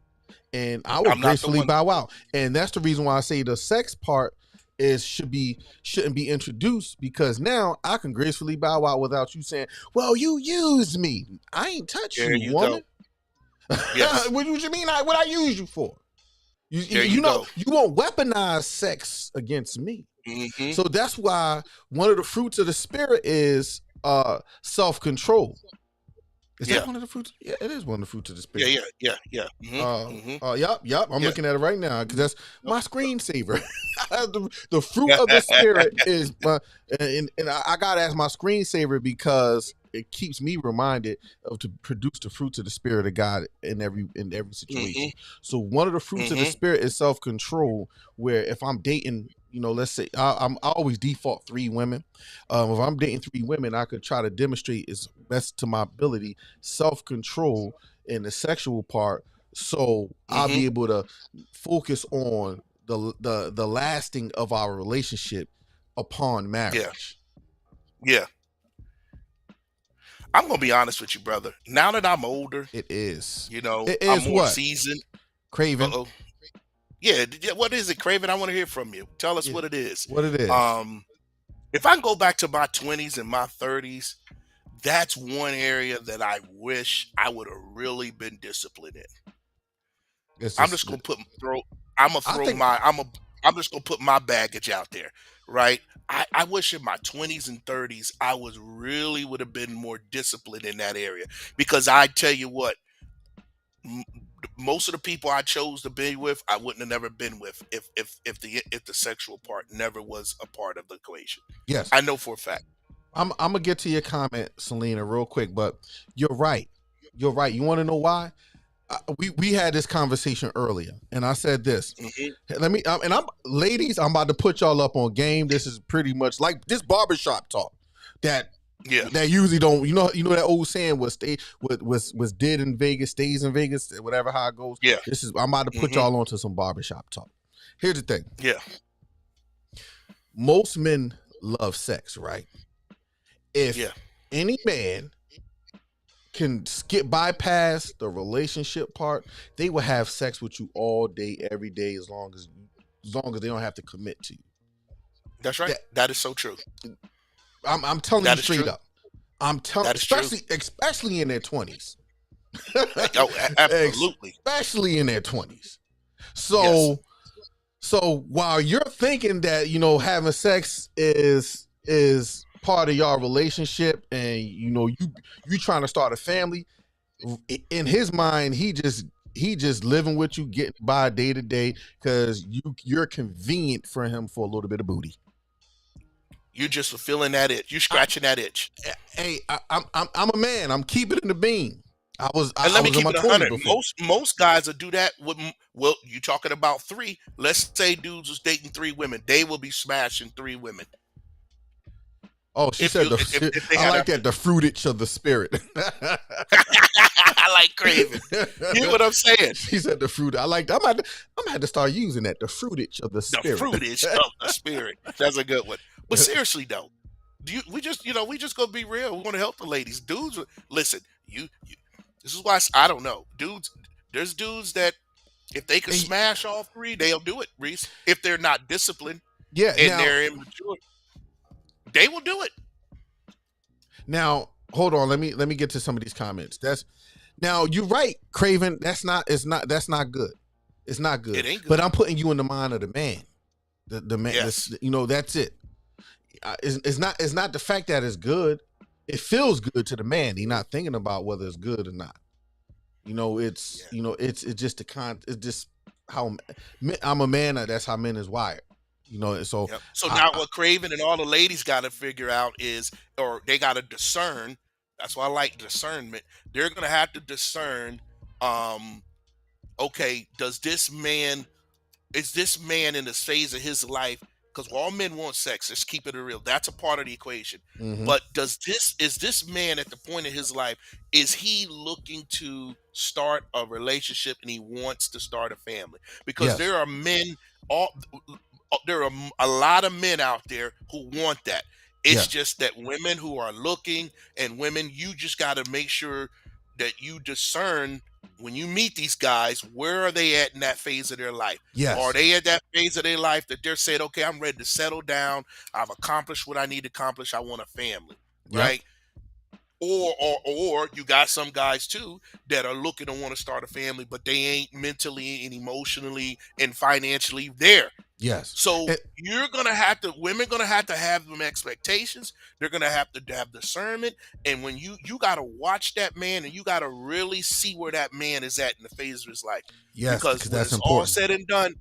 And I would I'm not the gracefully one. bow out. And that's the reason why I say the sex part shouldn't be introduced, because now I can gracefully bow out without you saying, "Well, you used me. I ain't touch There you, you go. woman." Yes. What you mean? What I use you for? There you You know, go. you won't weaponize sex against me. Mm-hmm. So that's why one of the fruits of the spirit is self-control. Is Yeah. that one of the fruits? Yeah, it is one of the fruits of the Yeah. spirit. Yeah. Mm-hmm. Mm-hmm. Yep. I'm Yeah. looking at it right now because that's Nope. my screensaver. The fruit of the spirit is and I gotta ask my screensaver because it keeps me reminded of to produce the fruits of the spirit of God in every situation. Mm-hmm. So one of the fruits of the Mm-hmm. spirit is self-control. Where if I'm dating, let's say I always default 3 women. If I'm dating 3 women, I could try to demonstrate as best to my ability self-control in the sexual part, so I'll Mm-hmm. be able to focus on the lasting of our relationship upon Yeah. marriage. Yeah. I'm gonna be honest with you, brother. Now that I'm older, It is. you know, It I'm is more what? seasoned. Craven. Uh-oh. Yeah. What is it, Craven? I want to hear from you. Tell us Yeah, what it is. what it is. Um, if I go back to my 20s and my 30s, that's one area that I wish I would have really been disciplined in. It's I'm just just gonna throw. I'm gonna I throw think my. I'm just gonna put my baggage out there, right? I wish in my 20s and 30s I was really would have been more disciplined in that area, because I tell you what, m- most of the people I chose to be with, I wouldn't have never been with if the sexual part never was a part of the equation. yes. I know for a fact. I'm gonna get to your comment, Selena, real quick, but you're right. You're right. You want to know why? We had this conversation earlier, and I said this. Hmm. Let me and I'm ladies. I'm about to put y'all up on game. This is pretty much like this barbershop talk that Yeah. usually don't. You know that old saying was did in Vegas stays in Vegas. Whatever how it goes. Yeah. I'm about to put Hmm. y'all onto some barbershop talk. Here's the thing. Yeah. Most men love sex, right? If Yeah. any man can skip bypass the relationship part, they will have sex with you all day, every day, as long as they don't have to commit to you. That's right. That, That is so true. I'm telling you That is straight true. up. I'm telling, That is true. especially in their 20s, Oh, absolutely. especially in their 20s. Yes. So while you're thinking that having sex is part of your relationship, and you trying to start a family, in his mind he just living with you, getting by day to day because you're convenient for him for a little bit of booty. You're just fulfilling that itch. You're scratching that itch. Hey, I'm a man. I'm keeping it in the beam. And I let me was in keep my it 20s 100. before. Most guys will do that with. Well, you talking about 3. Let's say dudes was dating 3 women. They will be smashing 3 women. Oh, she If said you if they I had like that, the fruitage of the spirit. I like Craven. You know what I'm saying? She said the fruit. I like. I'm gonna have to start using that. The fruitage of the The spirit. fruitage of the spirit. That's a good one. But seriously though, we just gonna be real. We want to help the ladies. Dudes, listen. You this is why I don't know. Dudes, there's dudes that if they can And smash all 3, they'll do it, Reese. If they're not disciplined yeah, and they're immature, they will do it. now hold on. Let me get to some of these comments. Now you're right, Craven. That's not good. It's not good. It ain't good. But I'm putting you in the mind of the man. The man. Yes. That's it. It's not the fact that it's good. It feels good to the man. He's not thinking about whether it's good or not. It's it's just it's just how I'm a man. That's how men is wired. So Yep. So now what Craven and all the ladies got to figure out is, or they got to discern. That's why I like discernment. They're going to have to discern, um, okay, is this man in this phase of his life? Because all men want sex. Let's keep it real. That's a part of the equation. mhm. But is this man at the point of his life? Is he looking to start a relationship and he wants to start a family? Because Yes, there are men, all there are a lot of men out there who want that. It's yes, just that women who are looking, and women, you just got to make sure that you discern when you meet these guys, where are they at in that phase of their life? Are yes. they at that phase of their life that they're saying, okay, I'm ready to settle down. I've accomplished what I need to accomplish. I want a family, Yep. right? Or you got some guys too that are looking to want to start a family, but they ain't mentally and emotionally and financially there. Yes. So And, women gonna have them expectations. They're gonna have to have discernment, and when you gotta watch that man, and you gotta really see where that man is at in the phase of his life, yes, because because when that's it's all important. said and done,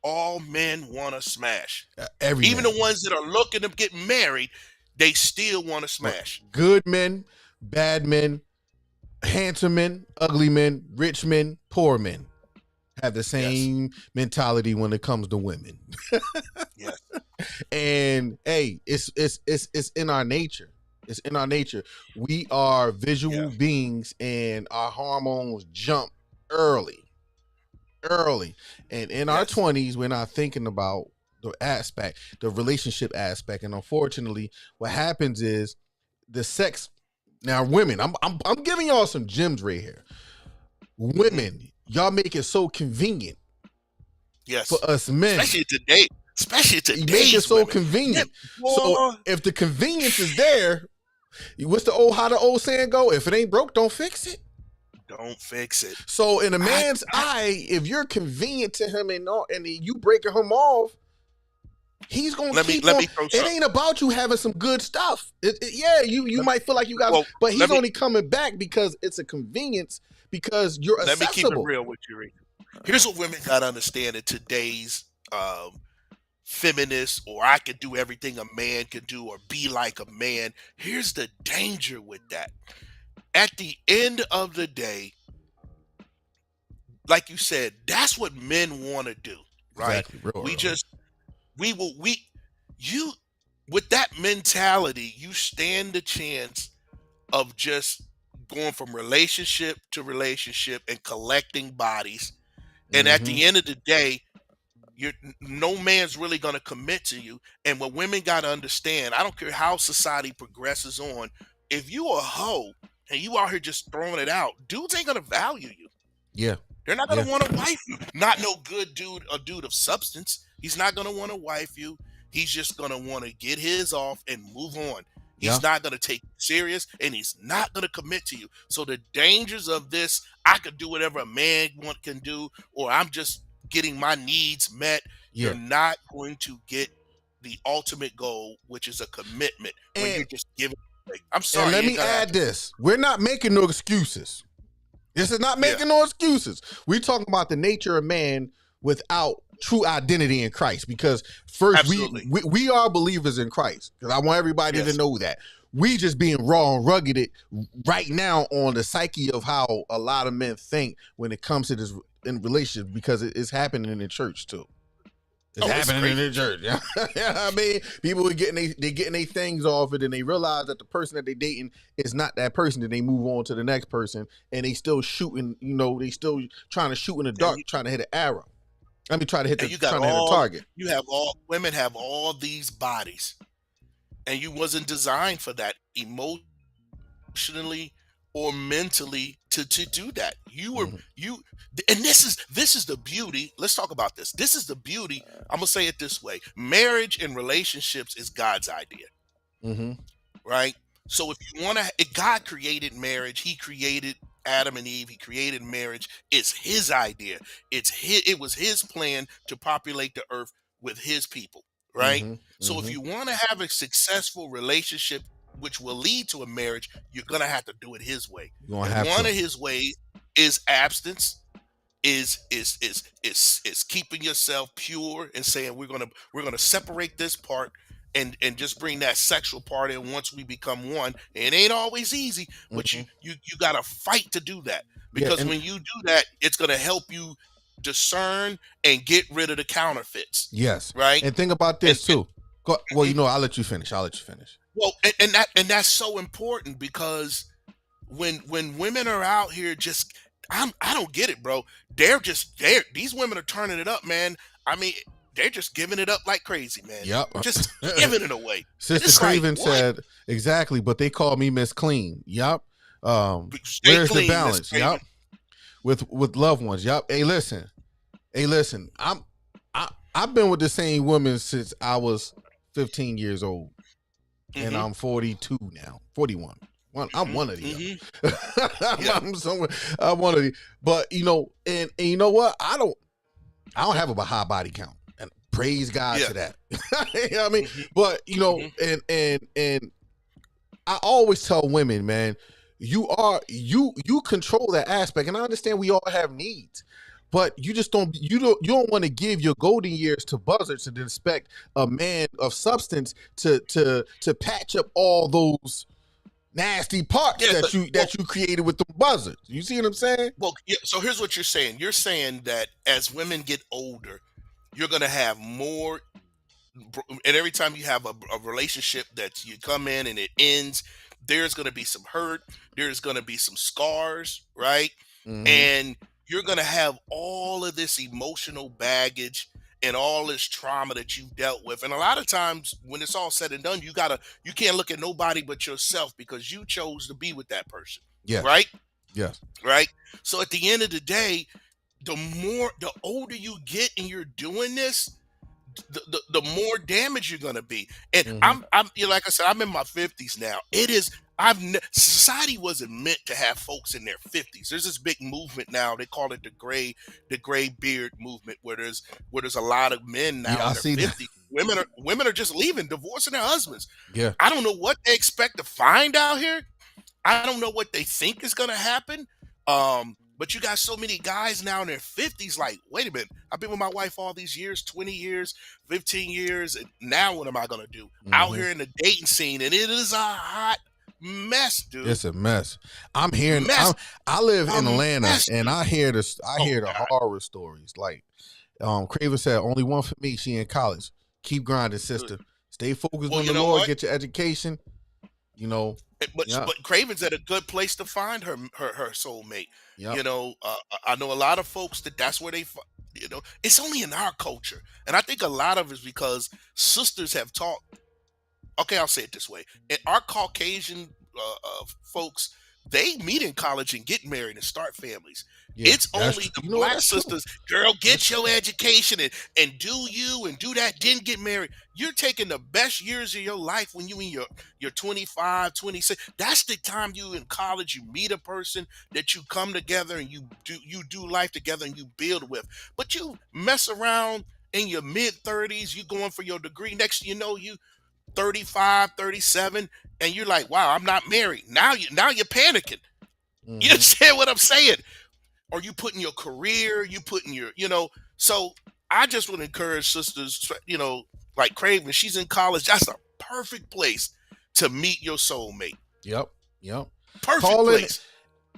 all men want to smash. Every Even man. the ones that are looking to get married, they still want to Well, smash. good men, bad men, handsome men, ugly men, rich men, poor men have the Yes, same mentality when it comes to women. yes, And hey, it's in our nature. It's in our nature. We are yeah, visual beings, and our hormones jump early, early. And in our yes, 20s, we're not thinking about the relationship aspect. And unfortunately, what happens is the sex. Now, women, I'm giving y'all some gems right here. hmm, Women, y'all make it so convenient for yes. us men. Especially You make it today's so women. Yeah, convenient. So boy, if the convenience is there, how the old saying go? If it ain't broke, don't fix it. don't fix it. So in a I, man's I eye, if you're convenient to him and you breaking him off, he's gonna keep let on. me throw It something. ain't about you having some good stuff. Yeah, you Let, might feel like you got, well, but he's let me only coming back because it's a convenience because you're let me keep it accessible. real with you, Rick. Here's what women gotta understand in today's feminist, or I can do everything a man can do, or be like a man. Here's the danger with that. At the end of the day, like you said, that's what men want to do, right? Exactly, real We early. just we will we you with that mentality, you stand the chance of just going from relationship to relationship and collecting bodies. And at Mm-hmm. the end of the day, you're no man's really going to commit to you. And what women got to understand, I don't care how society progresses on, if you a hoe and you out here just throwing it out, dudes ain't going to value you. Yeah, They're not yeah, gonna want to wife you. Not no good dude, a dude of substance. He's not gonna want to wife you. He's just gonna want to get his off and move on. yeah. He's not gonna take you serious, and he's not gonna commit to you. So the dangers of this, I could do whatever a man can do, or I'm just getting my needs met. You're Yeah. not going to get the ultimate goal, which is a commitment when you're And just giving. I'm and sorry, let you ain't me gonna have add to. this. We're not making no excuses. This is not Yeah, making no excuses. We're talking about the nature of man without true identity in Christ. Because first, absolutely. we are believers in Christ. Because I want everybody to Yes. know that. We just being raw and rugged right now on the psyche of how a lot of men think when it comes to this in relationships, because it's happening in the church too. It's Oh, it's happening in crazy. the church. Yeah. I mean, people are getting their things off it, and they realize that the person that they dating is not that person. Then they move on to the next person, and they still shooting. They still trying to shoot in the And dark, trying to hit an arrow. I mean, and you got trying to hit a target. you have all women have all these bodies, and you wasn't designed for that emotionally or mentally to do that. You were Mm-hmm. you And this is the beauty. Let's talk about this. This is the beauty. I'm gonna say it this way: marriage and relationships is God's idea, Mm-hmm. right? So if you want to, God created marriage. He created Adam and Eve. He created marriage. It's His idea. It was His plan to populate the earth with His people, right? Mm-hmm. So if Mm-hmm. you want to have a successful relationship, which will lead to a marriage, you're gonna have to do it His way. You're gonna And have one to. of His ways is abstinence, is keeping yourself pure and saying we're gonna separate this part and just bring that sexual part in once we become one. It ain't always easy, but Hmm. you gotta fight to do that, Yeah, because and when you do that, it's gonna help you discern and get rid of the counterfeits, yes, right? and think about And, this too. Well, mhm. I'll let you finish. I'll let you finish. Well, and that's so important, because when women are out here just I don't get it, bro. They're these women are turning it up, man. I mean, they're just giving it up like crazy, man. Yep. Just giving it away. Sister It's like, Craven what? said exactly, but they call me Miss Clean. Yep. Stay Where's the clean, Miss balance? Craven. Yep. With loved ones. Yep. Hey, listen. Hey, listen. I've been with the same woman since I was 15 years old, and Mm-hmm. I'm 42 now. 41. I'm one of these. Mm-hmm. Yeah. I'm one of these. But and you know what? I don't have a high body count, and praise God Yeah. to that. You know what I mean? Mm-hmm. But Mm-hmm. and I always tell women, man, you control that aspect, and I understand we all have needs, but you just don't want to give your golden years to buzzards and expect a man of substance to patch up all those nasty parts Yeah. So, that you created with the buzzards. You see what I'm saying? yeah, so here's what you're saying. You're saying that as women get older, you're gonna have more, and every time you have a relationship that you come in and it ends, there's going to be some hurt, there's going to be some scars, right? Mm-hmm. And you're going to have all of this emotional baggage and all this trauma that you've dealt with, and a lot of times when it's all said and done, you can't look at nobody but yourself, because you chose to be with that person, Yes. right? Yes. Right. So at the end of the day, the older you get and you're doing this, the more damage you're gonna be. And Mm-hmm. like I said, I'm in my 50s now. It is society wasn't meant to have folks in their 50s. There's this big movement now. They call it the gray beard movement, where there's a lot of men now Yeah, I in their see that. 50s. Women are just leaving, divorcing their husbands. Yeah. I don't know what they expect to find out here. I don't know what they think is gonna happen. But you got so many guys now in their 50s, like, wait a minute, I've been with my wife all these years, 20 years, 15 years, and now what am I gonna do? Out Mm-hmm. here in the dating scene, and it is a hot mess, dude. It's a mess. I'm hearing. Mess. I live A in Atlanta, mess, and dude. I hear this. I Oh hear the God. horror stories. Like, Craven said, only one for me. She in college. Keep grinding, sister. Stay focused Well, on you the know Lord. what? Get your education. But Yeah, Craven's at a good place to find her soulmate. yep. I know a lot of folks that's where it's only in our culture, and I think a lot of it's because sisters have taught. Okay, I'll say it this way: and our Caucasian folks, they meet in college and get married and start families. Yeah, It's that's only true. the You know what? black That's true. sisters, girl, That's get true. your education and do you and do that, then get married. You're taking the best years of your life when you in your 25, 26. That's the time you in college, you meet a person that you come together and you do life together and you build with. But you mess around in your mid 30s, you going for your degree. Next thing you know, you 35, 37, and you're like, wow, I'm not married. Now you're panicking. You Mm-hmm. understand what I'm saying? Or you putting your career, you putting so I just would encourage sisters, like Craven, she's in college. That's a perfect place to meet your soulmate. Yep. Yep. Perfect Call in place.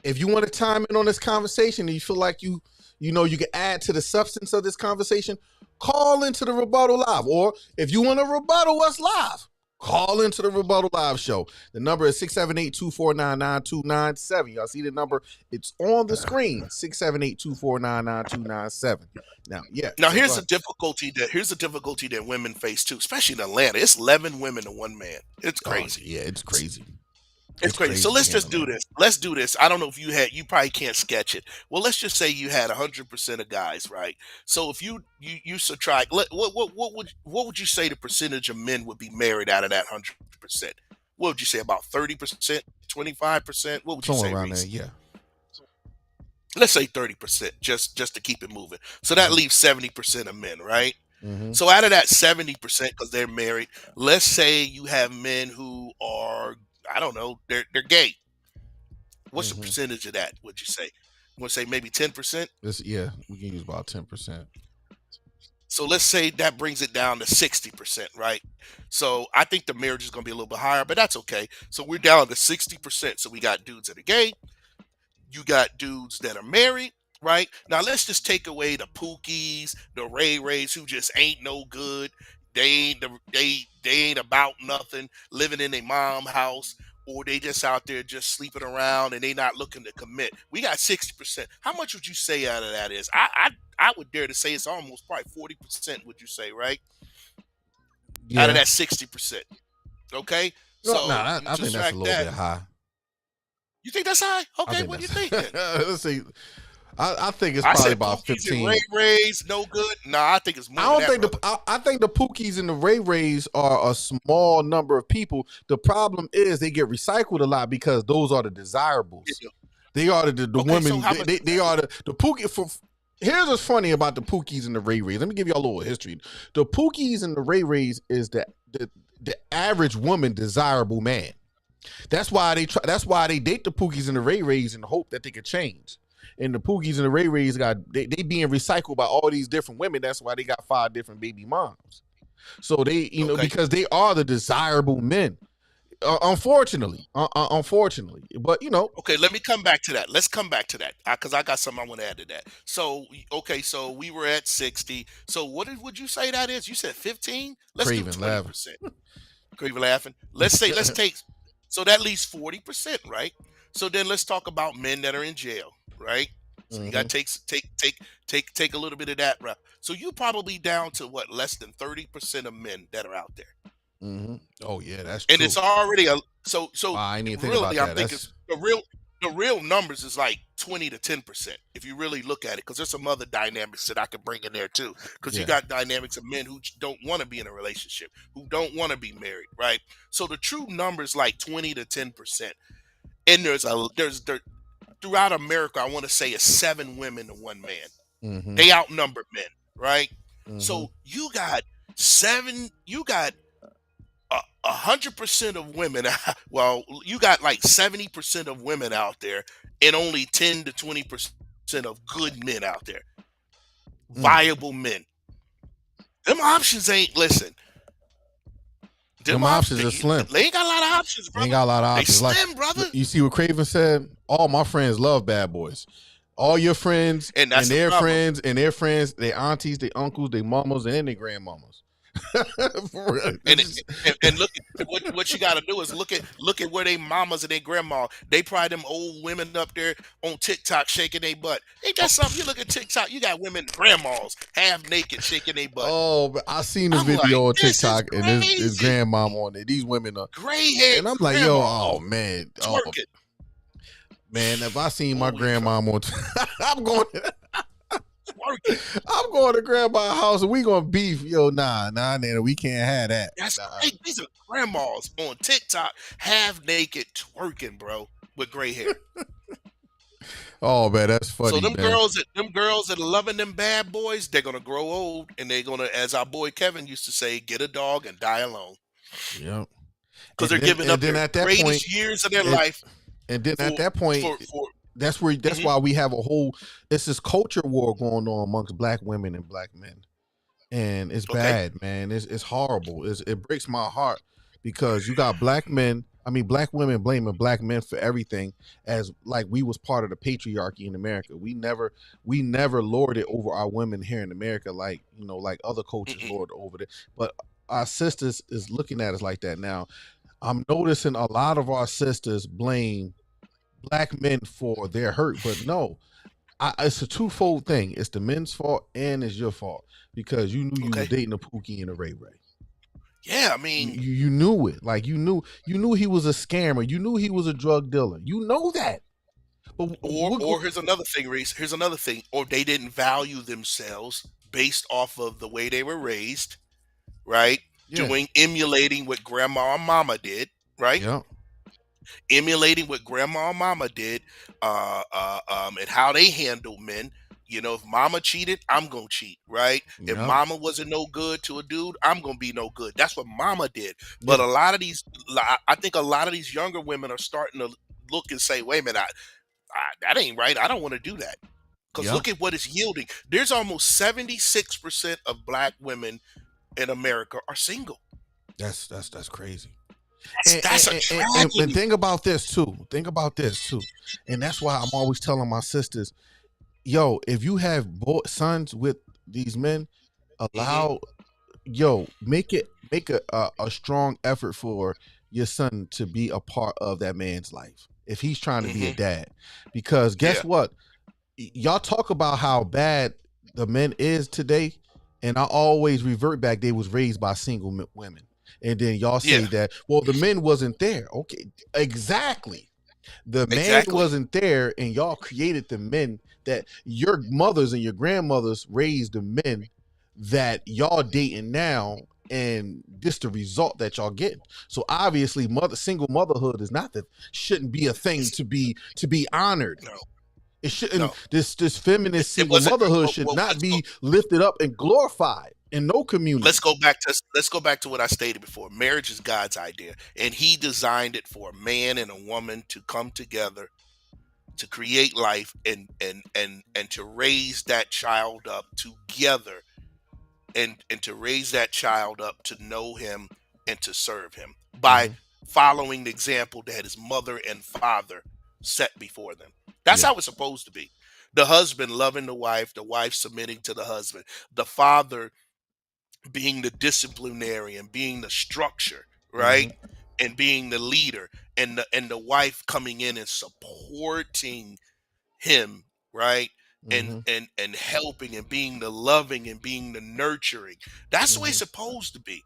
if you want to chime in on this conversation and you feel like you can add to the substance of this conversation. Call into the Rebuttal Live, or if you want to rebuttal us live, call into the Rebuttal Live show. The number is 678-249-9297. Y'all see the number? It's on the screen. 678-249-9297. Now, yeah. Now So go here's the ahead. difficulty that women face too, especially in Atlanta. It's 11 women to one man. It's Oh, crazy. yeah, it's crazy. It's crazy. So let's here in just do Atlanta. this. Let's do this. I don't know if you probably can't sketch it. Well, let's just say you had 100% of guys, right? So if you subtract, what would you say the percentage of men would be married out of that 100%? What would you say, about 30%, 25%? What would you Somewhere say, around there, Reese? yeah. Let's say 30%, just to keep it moving. So that leaves 70% of men, right? Mm-hmm. So out of that 70%, because they're married, let's say you have men who are, I don't know, they're gay. What's the Mm-hmm. percentage of that, would you say? Want to say maybe 10%? Yeah, we can use about 10%. So let's say that brings it down to 60%, right? So I think the marriage is going to be a little bit higher, but that's okay. So we're down to 60%. So we got dudes that are gay, you got dudes that are married, right? Now let's just take away the Pookies, the Ray Rays who just ain't no good. They ain't about nothing, living in their mom house, or they just out there just sleeping around and they not looking to commit. We got 60%. How much would you say out of that is? I would dare to say it's almost probably 40%. Would you say, right? Out of Yeah. that 60%. Okay, No, so nah, you I think that's a subtract little that. bit high. You think that's high? I Okay, think what do you that's. think then? Let's see. I think it's I probably said about Pookies and 15. Ray Rays, no good. Nah, I think it's more I than don't that, think brother. I think the Pookies and the Ray Rays are a small number of people. The problem is they get recycled a lot because those are the desirables. Yeah. They are the Okay, so women. how much? They are the Pookie. Here's what's funny about the Pookies and the Ray Rays. Let me give you a little history. The Pookies and the Ray Rays is the average woman desirable man. That's why they try. That's why they date the Pookies and the Ray Rays in the hope that they could change. And the Pookies and the Ray Rays they being recycled by all these different women. That's why they got 5 different baby moms. So they, Okay, because they are the desirable men. Unfortunately, but okay. Let me come back to that. Let's come back to that because I got something I want to add to that. So, okay, so we were at 60. So, would you say that is? You said 15. Let's do Craven laughing. 20%. Craven laughing. Let's take. So that leaves 40%, right? So then let's talk about men that are in jail, right? So you got to take a little bit of that route. So you probably down to what, less than 30% of men that are out there. Mm-hmm. Oh yeah, that's And true. it's already so Wow, I didn't even think really about I'm that. thinking the real numbers is like 20 to 10% if you really look at it, because there's some other dynamics that I could bring in there too, because you got dynamics of men who don't want to be in a relationship, who don't want to be married, right? So the true numbers like 20 to 10%. And there's throughout America, I want to say it's 7 women to 1 man. Mm-hmm. They outnumber men, right? Mm-hmm. So you got 100% of women. Well, you got like 70% of women out there, and only 10 to 20% of good men out there, viable men. Them options ain't listen. Them options are slim. They ain't got a lot of options, brother. They ain't got a lot of options. They slim, brother. You see what Craven said? All my friends love bad boys. All your friends and their friends and their friends, their aunties, their uncles, their mamas, and their grandmamas. and look at what you got to do is look at where they mamas and their grandma. They probably them old women up there on TikTok shaking their butt. Ain't that something? You look at TikTok, you got women grandmas half naked shaking their butt. Oh, but I seen the video on TikTok and his grandmom on it. These women are gray hair, and I'm like, yo, oh man, twerking. Man, if I seen my grandmom on, I'm going to grandma's house and we gonna beef. Yo, nah, Nana, we can't have that. That's right. These are grandmas on TikTok, half naked, twerking, bro, with gray hair. Oh man, that's funny. So them man. girls that are loving them bad boys, they're gonna grow old and they're gonna, as our boy Kevin used to say, get a dog and die alone. Yep. Because they're giving up their greatest years of their life. And then at that point, that's why we have it's this culture war going on amongst black women and black men. And it's bad, man. It's horrible. It breaks my heart because you got black women blaming black men for everything, as like we was part of the patriarchy in America. We never lorded over our women here in America like other cultures lord over it. But our sisters is looking at us like that now. I'm noticing a lot of our sisters blame black men for their hurt, but no, it's a twofold thing. It's the men's fault and it's your fault because you knew you were dating a Pookie and a Ray Ray. Yeah, I mean, you knew it. Like you knew he was a scammer. You knew he was a drug dealer. You know that. But, or here's another thing, Reese. Here's another thing. Or they didn't value themselves based off of the way they were raised, right? Yeah. Emulating what grandma and mama did, right? Yeah. Emulating what grandma and mama did, and how they handled men. If mama cheated, I'm gonna cheat, right? If mama wasn't no good to a dude, I'm gonna be no good. That's what mama did. But I think a lot of these younger women are starting to look and say, wait a minute, that ain't right. I don't want to do that. Because Yep. look at what it's yielding. There's almost 76% of black women in America are single. That's crazy. That's a And tragedy. think about this too. And that's why I'm always telling my sisters, yo, if you have sons with these men, allow, make a strong effort for your son to be a part of that man's life if he's trying to be a dad, because guess what, y'all talk about how bad the men is today, and I always revert back, they was raised by single women, and then y'all say that, well, the men wasn't there. Okay, exactly. The man wasn't there, and y'all created the men that your mothers and your grandmothers raised, the men that y'all dating now, and this the result that y'all getting. So obviously, single motherhood is not shouldn't be a thing to be honored. No. It shouldn't. No. This feminist single motherhood should not be lifted up and glorified in no community. Let's go back to what I stated before. Marriage is God's idea, and He designed it for a man and a woman to come together to create life and to raise that child up together, and to raise that child up to know Him and to serve Him by following the example that his mother and father set before them. That's how it's supposed to be. The husband loving the wife submitting to the husband, the father being the disciplinarian, being the structure, right? And being the leader, and the wife coming in and supporting him, right? And helping and being the loving and being the nurturing. That's the way it's supposed to be.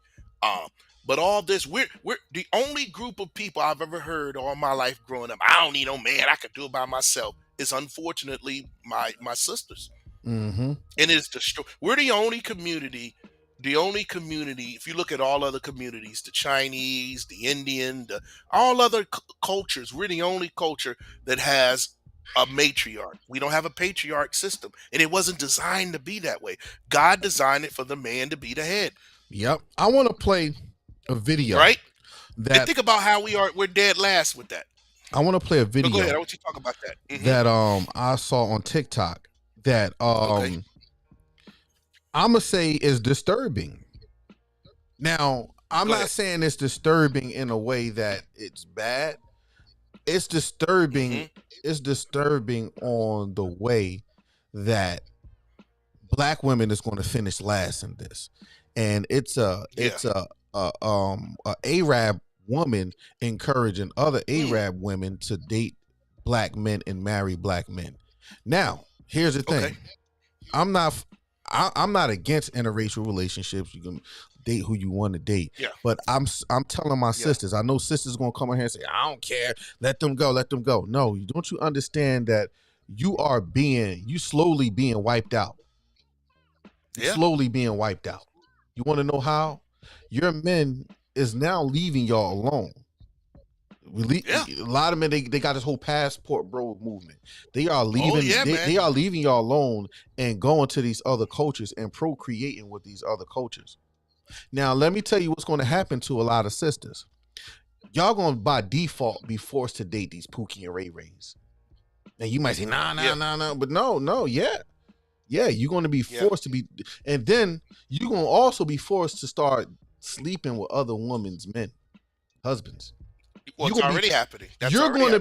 But all this, we're the only group of people I've ever heard all my life growing up, I don't need no man, I could do it by myself, is unfortunately my sisters. And it's we're the only community, if you look at all other communities, the Chinese, the Indian, all other cultures, we're the only culture that has a matriarch. We don't have a patriarch system, and it wasn't designed to be that way. God designed it for the man to be the head. Yep. I want to play a video. Right? And think about how we're dead last with that. I want to play a video. Go ahead. I want you to talk about that. That I saw on TikTok that I'm gonna say is disturbing. Now, I'm not saying it's disturbing in a way that it's bad. It's disturbing. It's disturbing on the way that black women is going to finish last in this, and it's a Arab woman encouraging other Arab women to date black men and marry black men. Now, here's the thing: I'm not against interracial relationships. You can date who you want to date, but I'm telling my sisters. I know sisters gonna come in here and say, "I don't care. Let them go. Let them go." No, don't you understand that you slowly being wiped out? Slowly being wiped out. You want to know how? Your men is now leaving y'all alone. A lot of men, they got this whole passport bro movement. They are leaving. They are leaving y'all alone and going to these other cultures and procreating with these other cultures. Now, let me tell you what's going to happen to a lot of sisters. Y'all going to by default be forced to date these Pookie and Ray Rays. And you might say, nah, but no, you're going to be forced to be, and then you're going to also be forced to start sleeping with other women's husbands. Well, it's already happening. You're going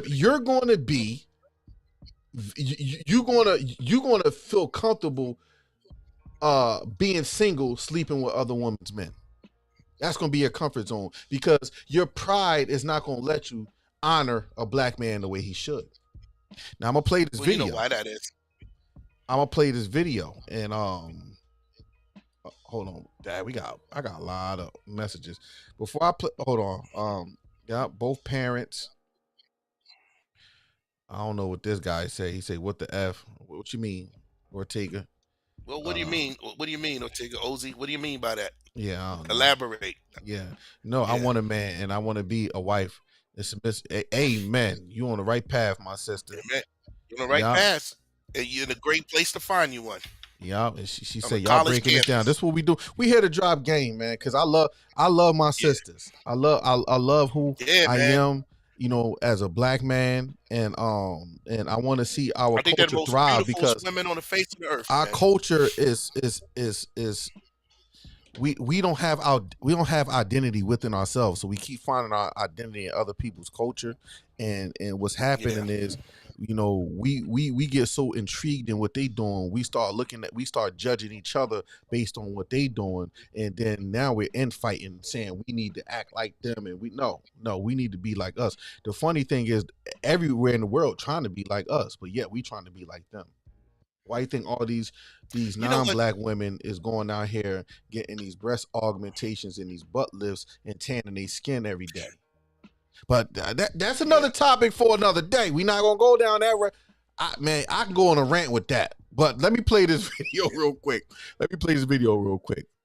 to feel comfortable being single, sleeping with other women's men. That's going to be your comfort zone, because your pride is not going to let you honor a black man the way he should. Now I'm going to play this video. You know why that is. I'm going to play this video, and hold on, Dad, I got a lot of messages. Before I play, hold on. Both parents. I don't know what this guy say. He say, "What the F? What you mean, Ortega?" Well, what do you mean? What do you mean, Ortega? Ozzy, what do you mean by that? Yeah, elaborate. Yeah, no, I want a man, and I want to be a wife. Amen. You on the right path, my sister. Amen. You're on the right path, and you're in a great place to find you one. Yeah, and she said, "Y'all breaking it down. This is what we do. We here to drop game, man. Because I love my sisters. I love who I am. as a black man, and I want to see our I think they're the culture most thrive, beautiful because women on the face of the earth, our man. culture is we don't have identity within ourselves, so we keep finding our identity in other people's culture, and what's happening is, we get so intrigued in what they doing, we start judging each other based on what they doing, and then now we're infighting, saying we need to act like them, and we need to be like us. The funny thing is, everywhere in the world trying to be like us, but yet we trying to be like them. Why you think all these You know what? non-black women is going out here getting these breast augmentations and these butt lifts and tanning their skin every day? But that's another topic for another day. We're not gonna go down that road. I can go on a rant with that. But let me play this video real quick.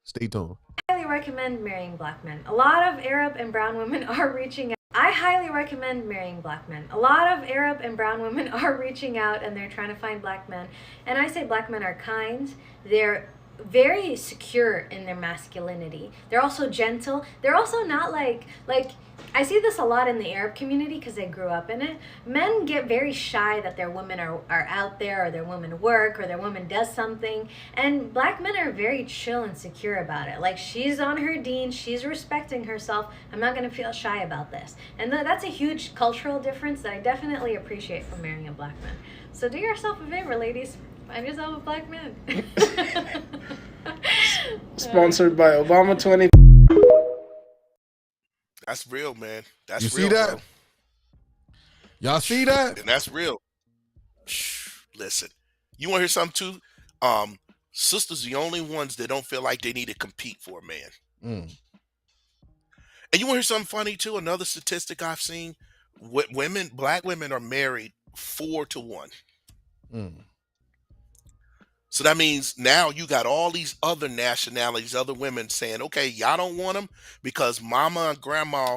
Stay tuned. I highly recommend marrying black men. A lot of Arab and brown women are reaching out. I highly recommend marrying black men. A lot of Arab and brown women are reaching out and they're trying to find black men. And I say black men are kind. They're very secure in their masculinity. They're also gentle. They're also not like I see this a lot in the Arab community because I grew up in it. Men get very shy that their women are out there, or their women work, or their woman does something. And black men are very chill and secure about it. Like, she's on her deen, she's respecting herself. I'm not going to feel shy about this. And that's a huge cultural difference that I definitely appreciate from marrying a black man. So do yourself a favor, ladies. Find yourself a black man. Sponsored by Obama 20. That's real, man. That's You real, see that? bro. Y'all see that? And that's real. Listen, you want to hear something too? Sisters the only ones that don't feel like they need to compete for a man. Mm. And you want to hear something funny too? Another statistic I've seen: black women are married 4-1. Mm. So that means now you got all these other nationalities, other women saying, okay, y'all don't want them because mama and grandma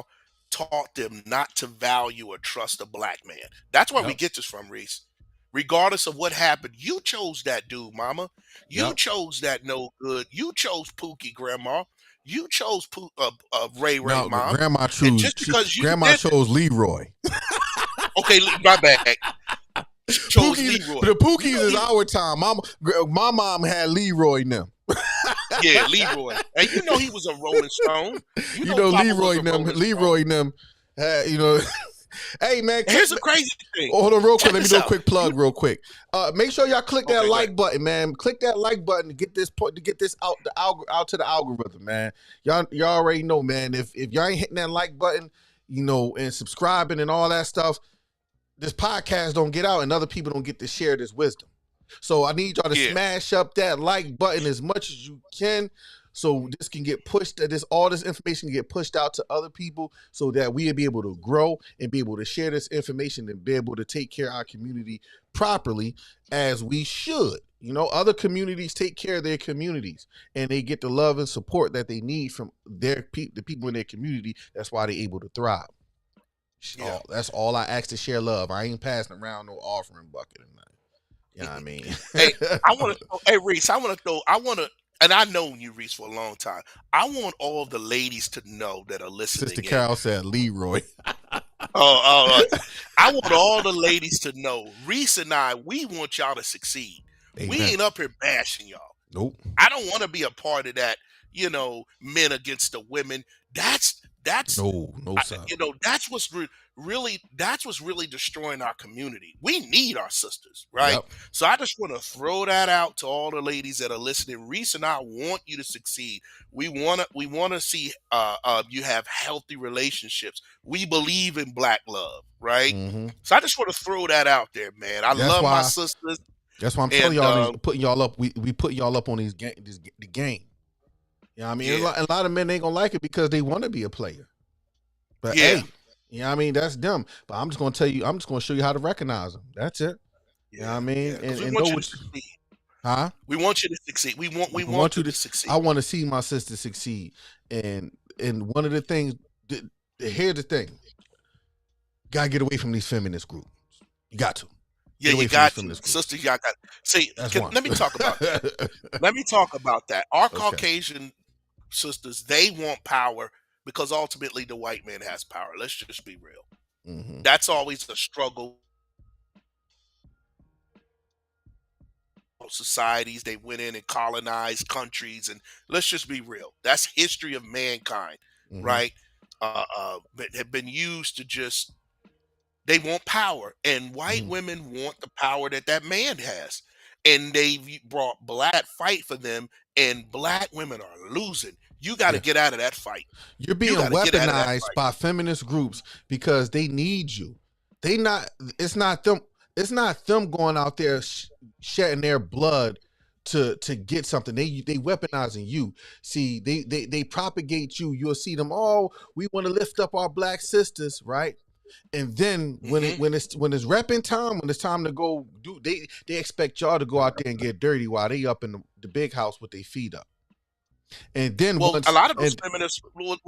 taught them not to value or trust a black man. That's where we Yep. get this from, Reese. Regardless of what happened, you chose that dude, mama. You Yep. chose that no good. You chose Pookie, grandma. You chose Ray No, mom. grandma And just because you did chose Leroy. okay, my bad. Chose Pookies, Leroy. the Pookies You know is our time. My mom had Leroy them. Yeah, Leroy. And you know he was a Rolling Stone. You know Papa was Leroy a them. Rolling Stone. Leroy them. Hey man, Here's a crazy thing. hold on real quick. Check Let me this do a out. quick plug real quick. Make sure y'all click that Okay, go like ahead. button, man. Click that like button to get this out to the algorithm, man. Y'all already know, man. If y'all ain't hitting that like button, and subscribing and all that stuff, this podcast don't get out and other people don't get to share this wisdom. So I need y'all to Yeah. smash up that like button as much as you can, so this can get pushed, all this information can get pushed out to other people, so that we'll be able to grow and be able to share this information and be able to take care of our community properly as we should. Other communities take care of their communities and they get the love and support that they need from the people in their community. That's why they're able to thrive. Yeah. That's all I ask, to share love. I ain't passing around no offering bucket or nothing. You know what I mean? Hey, Reese, and I know you, Reese, for a long time. I want all the ladies to know that are listening. Sister Carol said Leroy. I want all the ladies to know, Reese and I, we want y'all to succeed. Amen. We ain't up here bashing y'all. Nope. I don't want to be a part of that, men against the women. That's no, sir. that's what's really destroying our community. We need our sisters, right? Yep. So I just want to throw that out to all the ladies that are listening. Reese and I want you to succeed. We want to see you have healthy relationships. We believe in black love, right? Mm-hmm. So I just want to throw that out there, man. I love my sisters. That's why I'm telling y'all, putting y'all up. We put y'all up on the game. You know what I mean? Yeah. A lot of men ain't gonna like it because they want to be a player. But Yeah. hey, you know what I mean? That's them. But I'm just gonna tell you, I'm just gonna show you how to recognize them. That's it. You know what I mean? Yeah, And we know want you what to succeed. Huh? We want you to succeed. We want you to succeed. I want to see my sister succeed. And one of the things, here's the thing. Gotta get away from these feminist groups. You got to. Yeah, you got to. Sister, y'all got. See, let me talk about that. Let me talk about that. Our Caucasian sisters, they want power because ultimately the white man has power. Let's just be real. Mm-hmm. That's always a struggle. Societies, they went in and colonized countries, and let's just be real, that's history of mankind, Mm-hmm. right? But have been used to just, they want power, and white Mm-hmm. women want the power that that man has, and they've brought black fight for them, and black women are losing. You got to Yeah. get out of that fight. You're You being got to get out of that weaponized fight. by feminist groups because they need you. They not. It's not them. It's not them going out there shedding their blood to get something. They weaponizing you. See, they propagate you. You'll see them. Oh, we want to lift up our black sisters, right? And then when Hmm. when it's repping time, when it's time to go do, they expect y'all to go out there and get dirty while they up in the big house with their feet up. And then Well, a once lot of those and feminists, well,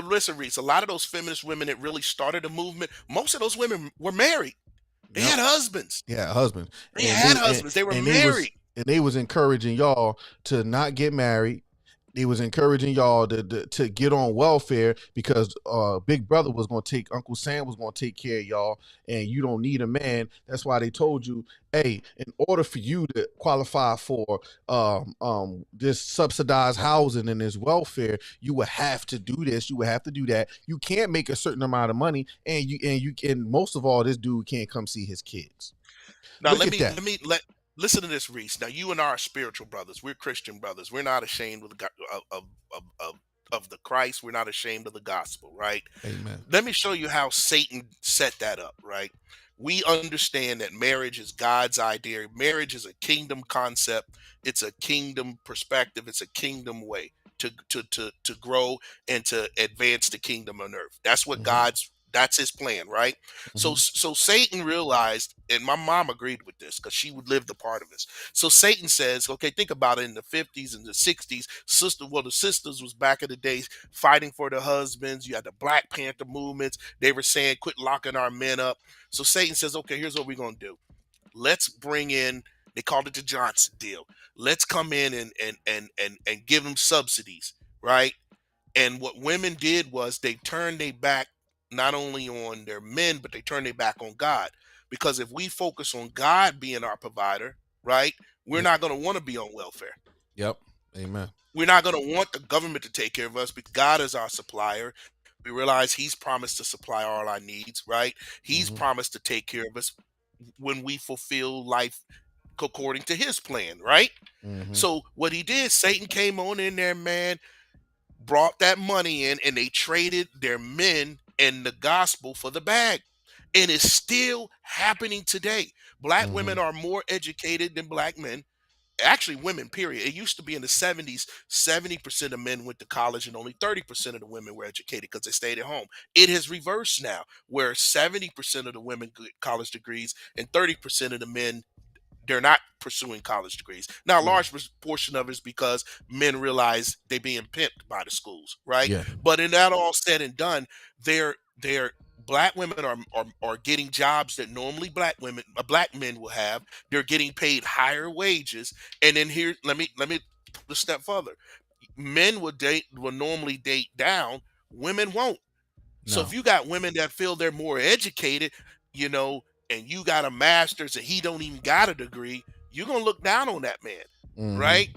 listen, Reese, a lot of those feminist women that really started the movement, most of those women were married. They yep, had husbands. yeah, husband, They had husbands. They were married. and they was encouraging y'all to not get married. They was encouraging y'all to get on welfare because Big Brother was gonna take Uncle Sam was gonna take care of y'all, and you don't need a man. That's why they told you, hey, in order for you to qualify for this subsidized housing and this welfare, you would have to do this. You would have to do that. You can't make a certain amount of money, and most of all, this dude can't come see his kids. Now Look at that. listen to this, Reese. Now you and I are spiritual brothers. We're Christian brothers. We're not ashamed of the of the Christ. We're not ashamed of the gospel, right? Amen. Let me show you how Satan set that up, right? We understand that marriage is God's idea. Marriage is a kingdom concept. It's a kingdom perspective. It's a kingdom way to grow and to advance the kingdom on earth. That's what Mm-hmm. that's his plan, right? So Mm-hmm. so Satan realized, and my mom agreed with this because she would live the part of this. So Satan says, okay, think about it, in the 50s and the 60s, the sisters was back in the days fighting for their husbands. You had the Black Panther movements. They were saying, quit locking our men up. So Satan says, okay, here's what we're gonna do. Let's bring in, they called it the Johnson deal. Let's come in and give them subsidies, right? And what women did was they turned their back not only on their men, but they turned their back on God. Because if we focus on God being our provider, right, we're Yep. not going to want to be on welfare. Yep. Amen. We're not going to want the government to take care of us because God is our supplier. We realize He's promised to supply all our needs, right? He's Mm-hmm. promised to take care of us when we fulfill life according to His plan, right? Mm-hmm. So what he did, Satan came on in there, man, brought that money in, and they traded their men and the gospel for the bag. And it's still happening today. Black Mm-hmm. women are more educated than black men. Actually, women, period. It used to be in the 70s, 70% of men went to college and only 30% of the women were educated because they stayed at home. It has reversed now, where 70% of the women get college degrees and 30% of the men, they're not pursuing college degrees. Now, a Yeah. large portion of it is because men realize they're being pimped by the schools, right? Yeah. But in that all said and done, they're black women are getting jobs that normally black men will have. They're getting paid higher wages. And then here, let me put a step further. Men will normally date down, women won't. So if No. you got women that feel they're more educated, you know, and you got a master's and he don't even got a degree, you're gonna look down on that man, Mm-hmm. right?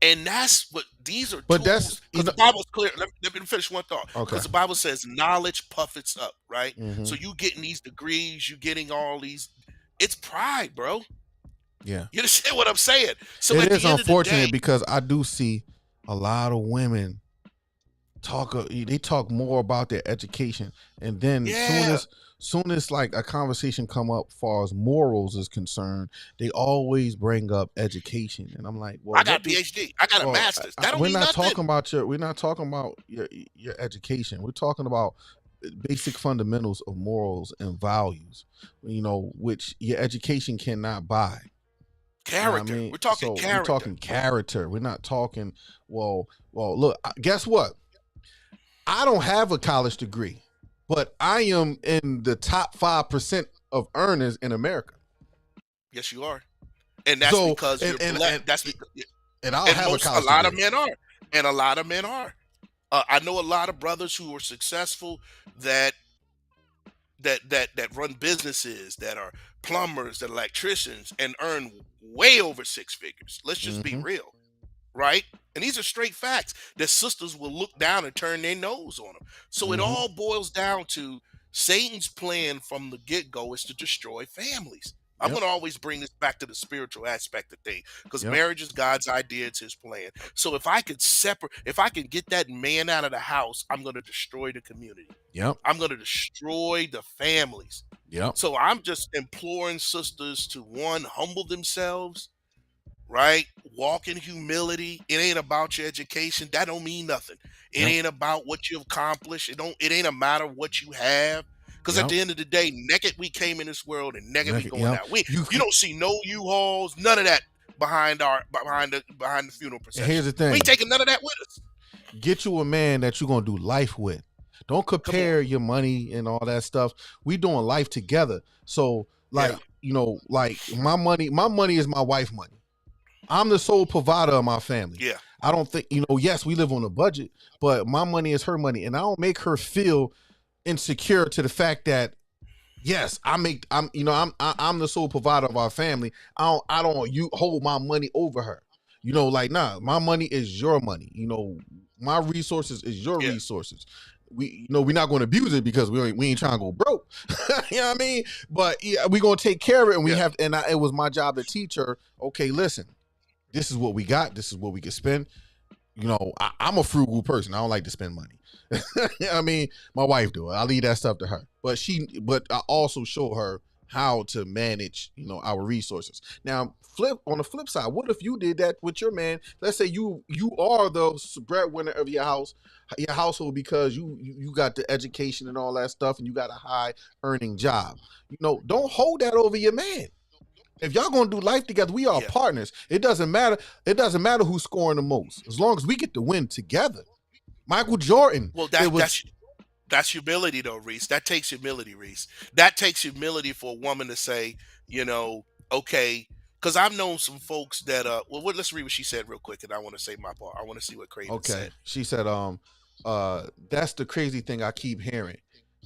And that's what these are But that's tools. Because the Bible's clear. Let me finish one thought. okay. Because the Bible says knowledge puffets up, right? Mm-hmm. So you getting these degrees, you getting all these, it's pride, bro. Yeah. You understand what I'm saying? So It at is the end of the day, unfortunate because I do see a lot of women they talk more about their education, and then yeah, soon as like a conversation come up far as morals is concerned, they always bring up education, and I'm like, well, I got what a do PhD. I got a well master's. That don't we're mean not nothing. talking about your education. We're talking about basic fundamentals of morals and values, which your education cannot buy. You know what I Character. mean? We're talking So we're character. talking character. We're not talking, look, guess what? I don't have a college degree, but I am in the top 5% of earners in America. Yes, you are. And that's So, because you're black. That's because, and I don't and have a a college lot of degree. men are, and a lot of men are. I know a lot of brothers who are successful that that run businesses, that are plumbers, that are electricians, and earn way over six figures. Let's just be real, right? And these are straight facts that sisters will look down and turn their nose on them. So it all boils down to Satan's plan from the get-go is to destroy families. I'm going to always bring this back to the spiritual aspect of things, because marriage is God's idea, it's his plan. So if I could if I can get that man out of the house, I'm going to destroy the community. I'm going to destroy the families. So I'm just imploring sisters to, one, humble themselves, right? Walk in humility. It ain't about your education. That don't mean nothing. It ain't about what you've accomplished. It ain't a matter of what you have. Because at the end of the day, naked we came in this world and naked we going out. You don't see no U-Hauls, none of that behind the funeral procession. And here's the thing. We ain't taking none of that with us. Get you a man that you're gonna do life with. Don't compare your money and all that stuff. We doing life together. So like, like my money is my wife's money. I'm the sole provider of my family. I don't think, yes, we live on a budget, but my money is her money. And I don't make her feel insecure to the fact that, yes, I'm the sole provider of our family. I don't you hold my money over her. Nah, my money is your money. My resources is your resources. We're not going to abuse it because we ain't trying to go broke. You know what I mean? But yeah, we're going to take care of it, and it was my job to teach her, okay, listen, this is what we got. This is what we can spend. I'm a frugal person. I don't like to spend money. You know what I mean? My wife do it. I leave that stuff to her. But I also show her how to manage, our resources. Now, on the flip side, what if you did that with your man? Let's say you are the breadwinner of your household, because you got the education and all that stuff, and you got a high earning job. Don't hold that over your man. If y'all gonna do life together, we are partners. It doesn't matter. It doesn't matter who's scoring the most, as long as we get to win together. Michael Jordan. Well, that's humility, though, Reese. That takes humility, Reese. That takes humility for a woman to say, okay, because I've known some folks that let's read what she said real quick, and I want to say my part. I want to see what Craven said. She said, that's the crazy thing I keep hearing.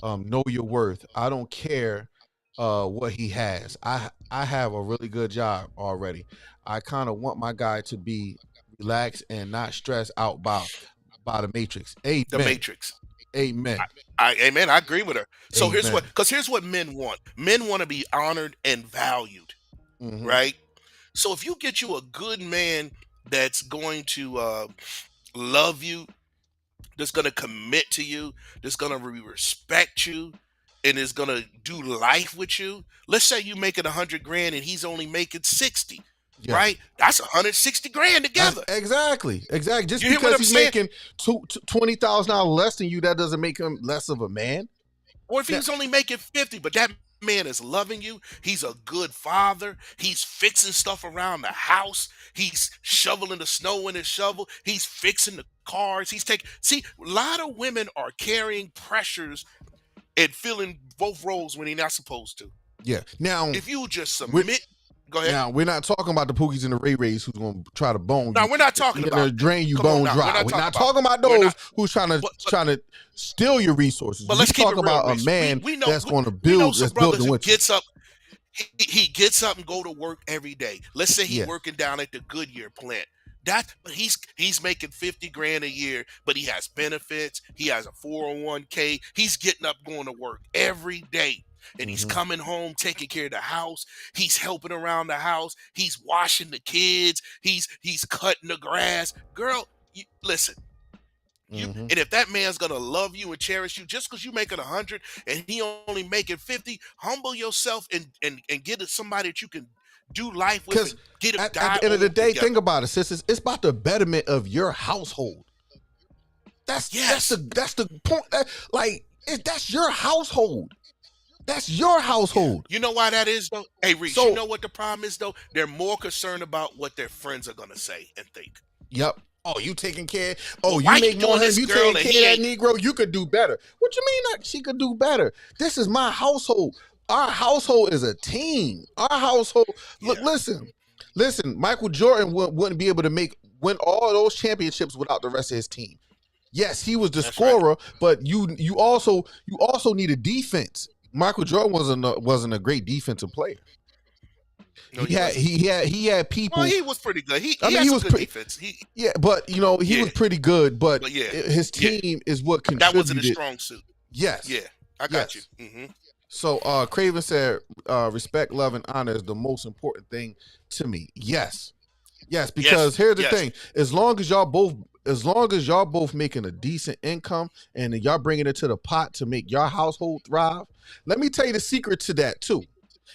Know your worth. I don't care what he has. I have a really good job already. I kind of want my guy to be relaxed and not stressed out by the matrix. Amen. The matrix. Amen. Amen. I agree with her. So here's what men want. Men want to be honored and valued, right? So if you get you a good man that's going to love you, that's going to commit to you, that's going to respect you, and is going to do life with you. Let's say you making 100 grand and he's only making 60. Right? That's 160 grand together. Exactly. Just because he's making $20,000 less than you, that doesn't make him less of a man. Or if he's only making 50, but that man is loving you, he's a good father, he's fixing stuff around the house, he's shoveling the snow in his shovel, he's fixing the cars, a lot of women are carrying pressures and filling both roles when they're not supposed to. Yeah. Now, if you just submit. Go ahead. Now, we're not talking about the Pookies and the Ray Rays who's going to try to bone you. No, we're not talking about drain you bone dry. We're not talking about those who's trying to steal your resources. But let's keep it real, about a man that's going to build, that's building with you. He gets up and go to work every day. Let's say he's working down at the Goodyear plant. He's making 50 grand a year, but he has benefits. He has a 401k. He's getting up, going to work every day. And he's coming home, taking care of the house. He's helping around the house. He's washing the kids. He's cutting the grass. Girl, listen. And if that man's gonna love you and cherish you just because you're making 100 and he only making 50, humble yourself and get it somebody that you can do life with. And get at the end of the day, think about it, sisters. It's about the betterment of your household. That's the point. That's your household. That's your household. You know why that is, though? Hey, Reese, you know what the problem is, though? They're more concerned about what their friends are going to say and think. Yep. Oh, you taking care? Oh, you make more than you taking care of that Negro? You could do better. What you mean she could do better? This is my household. Our household is a team. Our household. Look, listen. Michael Jordan wouldn't be able to win all those championships without the rest of his team. Yes, he was the scorer, but you also need a defense. Michael Jordan wasn't a great defensive player. No, he wasn't. He had people. Well, he was pretty good. He I mean, had he some was good pretty. defense. Yeah, but he was pretty good. But But yeah, his team is what contributed. that wasn't his strong suit. Yes. Yeah, I got you. Mm-hmm. So Craven said, respect, love, and honor is the most important thing to me. Yes, because here's the thing: as long as y'all both making a decent income and y'all bringing it to the pot to make your household thrive, let me tell you the secret to that too.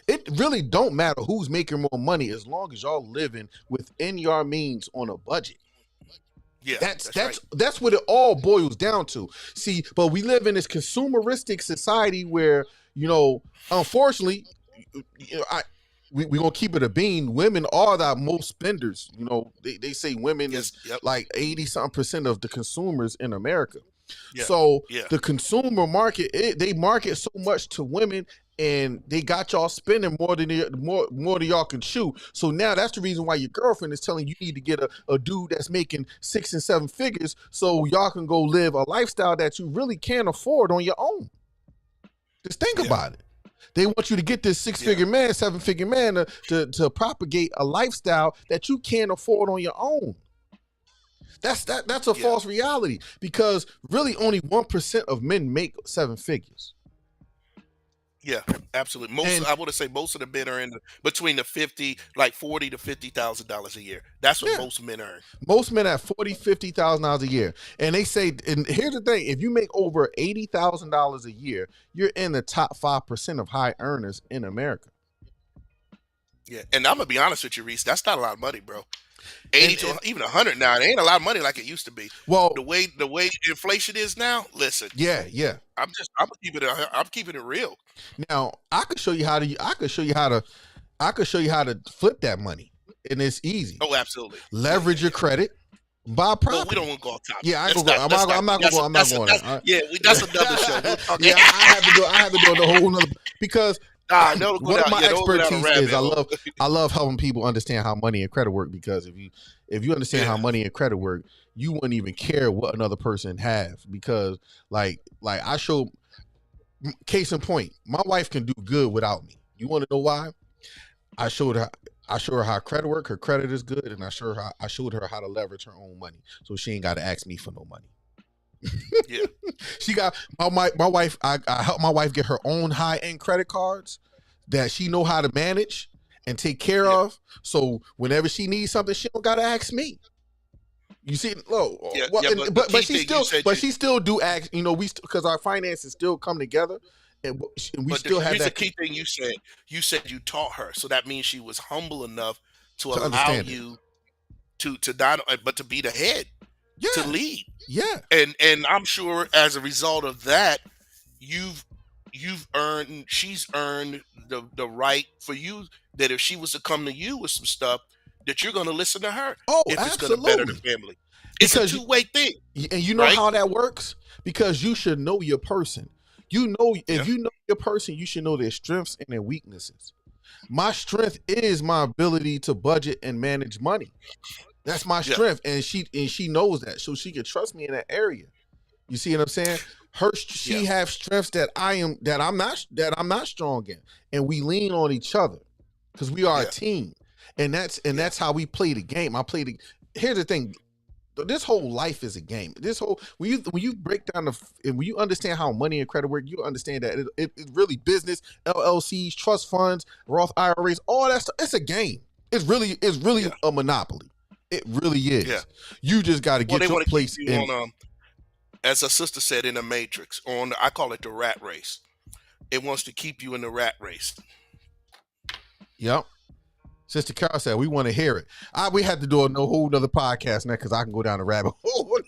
It really don't matter who's making more money as long as y'all living within your means on a budget. Yeah, that's what it all boils down to. See, but we live in this consumeristic society where, unfortunately, we gonna keep it a bean. Women are the most spenders. They say women is like 80-something% of the consumers in America. Yeah. So the consumer market, they market so much to women, and they got y'all spending more than y'all can chew. So now that's the reason why your girlfriend is telling you need to get a dude that's making 6 and 7 figures, so y'all can go live a lifestyle that you really can't afford on your own. Just think about it. They want you to get this 6-figure man, 7-figure man to propagate a lifestyle that you can't afford on your own. That's a false reality, because really only 1% of men make 7 figures. Yeah, absolutely. I want to say most of the men are in between the $40,000 to $50,000 a year. That's what most men earn. Most men have $50,000 a year, and they say. And here's the thing: if you make over $80,000 a year, you're in the top 5% of high earners in America. Yeah, and I'm gonna be honest with you, Reese. That's not a lot of money, bro. 80 to even 100 now. It ain't a lot of money like it used to be. Well, the way inflation is now, listen. Yeah. I'm keeping it real. Now I could show you how to flip that money, and it's easy. Oh, absolutely. Leverage your credit, buy property. Well, we don't want to go off topic. Yeah, I'm not going there. Yeah, that's another show. We'll talk. Yeah, I have to do the whole nother, because one of my expertise is I love helping people understand how money and credit work, because if you understand how money and credit work, you wouldn't even care what another person have, because like I show, case in point, my wife can do good without me. You want to know why? I showed her how credit work. Her credit is good, and I showed her how to leverage her own money, so she ain't got to ask me for no money. Yeah, she got my wife. I helped my wife get her own high-end credit cards that she know how to manage and take care of. So whenever she needs something, she don't gotta ask me. You see, but she still do ask. Because our finances still come together, and we still have that. The key thing you said you taught her, so that means she was humble enough to allow you to not, but to be the head. To lead. Yeah. And I'm sure as a result of that, she's earned the right for you, that if she was to come to you with some stuff, that you're going to listen to her. If absolutely. It's going to better the family. It's a two-way thing. And you know how that works? Because you should know your person. If you know your person, you should know their strengths and their weaknesses. My strength is my ability to budget and manage money. That's my strength, and she knows that, so she can trust me in that area. You see what I'm saying? She have strengths that I'm not strong in, and we lean on each other because we are a team, and that's how we play the game. Here's the thing: this whole life is a game. When you break down and when you understand how money and credit work, you understand that it's really business, LLCs, trust funds, Roth IRAs, all that stuff. It's a game. It's really a monopoly. It really is. Yeah. You just got to get your place in. As a sister said in the Matrix, I call it the rat race. It wants to keep you in the rat race. Yep. Sister Carol said we want to hear it. We had to do a whole nother podcast now, because I can go down the rabbit hole.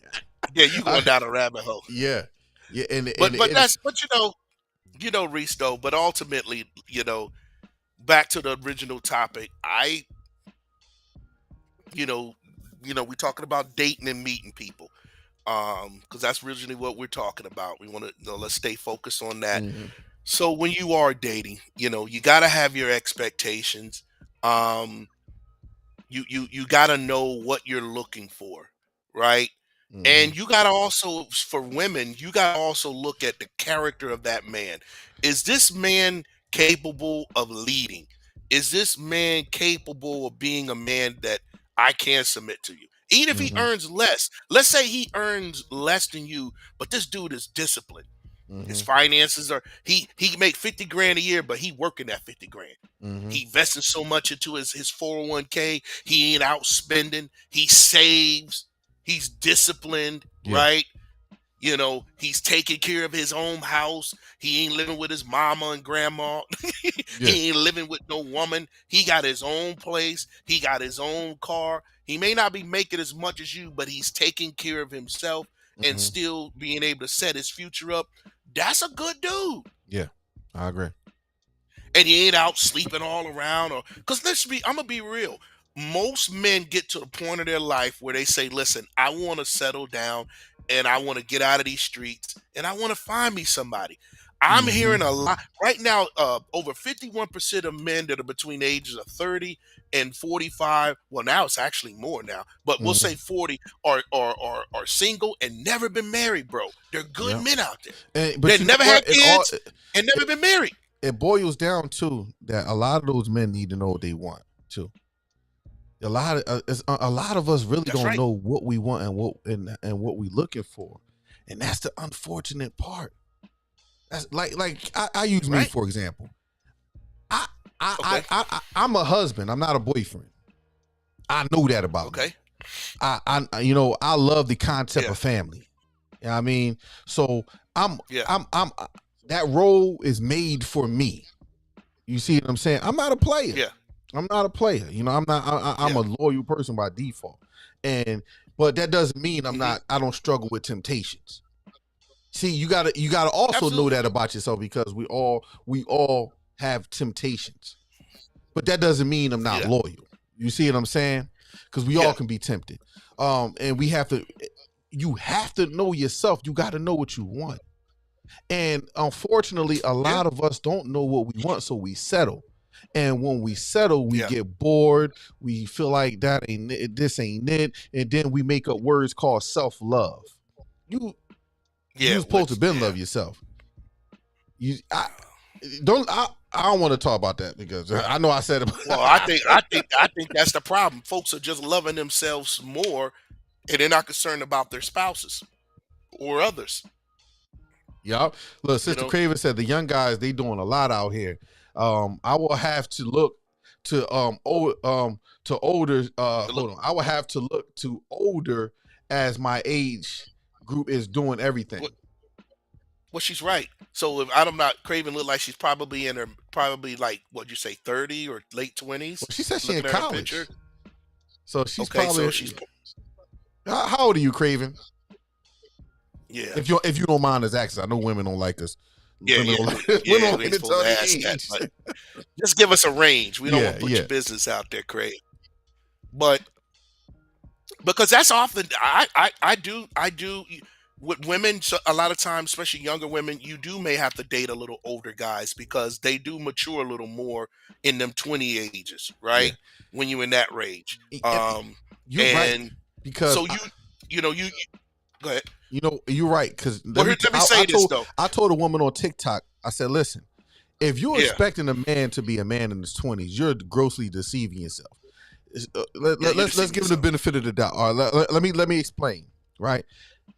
Yeah, you going down a rabbit hole. Yeah. But Reese, though. But ultimately, back to the original topic, we're talking about dating and meeting people, because that's originally what we're talking about. We want to let's stay focused on that. Mm-hmm. So when you are dating, you got to have your expectations. You got to know what you're looking for, right? And you gotta also, for women, you gotta also look at the character of that man. Is this man capable of leading? Is this man capable of being a man that I can submit to you? Even if he Mm-hmm. earns less, let's say he earns less than you, but this dude is disciplined. His Mm-hmm. finances are he make 50 grand a year, but he working that 50 grand. Mm-hmm. He investing so much into his 401k. He ain't out spending. He saves. He's disciplined, Yeah. right? You know, he's taking care of his own house. He ain't living with his mama and grandma. Yeah. He ain't living with no woman. He got his own place. He got his own car. He may not be making as much as you, but he's taking care of himself and Mm-hmm. still being able to set his future up. That's a good dude. Yeah, I agree. And he ain't out sleeping all around, or because I'm gonna be real. Most men get to the point of their life where they say, listen, I want to settle down and I want to get out of these streets and I want to find me somebody. I'm hearing a lot right now. Over 51% of men that are between the ages of 30 and 45. Well, now it's actually more now, but we'll say 40 are single and never been married, bro. They're good Yep. men out there. But They you know never what? had kids and never been married. It boils down to that a lot of those men need to know what they want too. A lot of us really That's don't right. know what we want and what we looking for, and that's the unfortunate part. That's like I use me Right. for example. Okay. I'm a husband. I'm not a boyfriend. I know that about me. Okay. I love the concept Yeah. of family. You know what I mean? So I'm Yeah. that role is made for me. You see what I'm saying? I'm not a player. Yeah. I'm not a player. You know, I'm not. I'm Yeah. a loyal person by default, but that doesn't mean I'm Mhm. not. I don't struggle with temptations. See, you gotta also know Absolutely. that about yourself because we all have temptations, but that doesn't mean I'm not Yeah. loyal. You see what I'm saying? Because we all Yeah. can be tempted, and we have to. You have to know yourself. You got to know what you want, and unfortunately, a lot of us don't know what we want, so we settle. And when we settle, we Yeah. get bored. We feel like this ain't it, and then we make up words called self-love. You're Yeah. supposed to love yourself. I don't want to talk about that because I know I said it. Well, I think that's the problem. Folks are just loving themselves more, and they're not concerned about their spouses or others. Yup. Look, Sister Craven said the young guys, they doing a lot out here. I will have to look to older hold on. I will have to look to older as my age group is doing everything. Well, she's right. So if I'm not Craven, look like she's probably in her like what you say 30 or late 20s. Well, she said she in Looking at her college. picture. So she's Okay, probably so she's how old are you, Craven? yeah. If you don't mind us asking, I know women don't like us. Yeah, Women yeah. don't like, Yeah, women don't we like ain't to supposed tell to the ask that, age. but just give us a range. We don't want to put Yeah. your business out there, Craig. But because that's often I do with women, so a lot of times, especially younger women, you may have to date a little older guys because they do mature a little more in them 20 ages, right? When you're in that range. You're right. Because so you go ahead. You're right. Because Let me say this though. I told a woman on TikTok, I said, listen, if you're Yeah. expecting a man to be a man in his 20s, you're grossly deceiving yourself. Let's give him the benefit of the doubt. All right, let me explain. Right,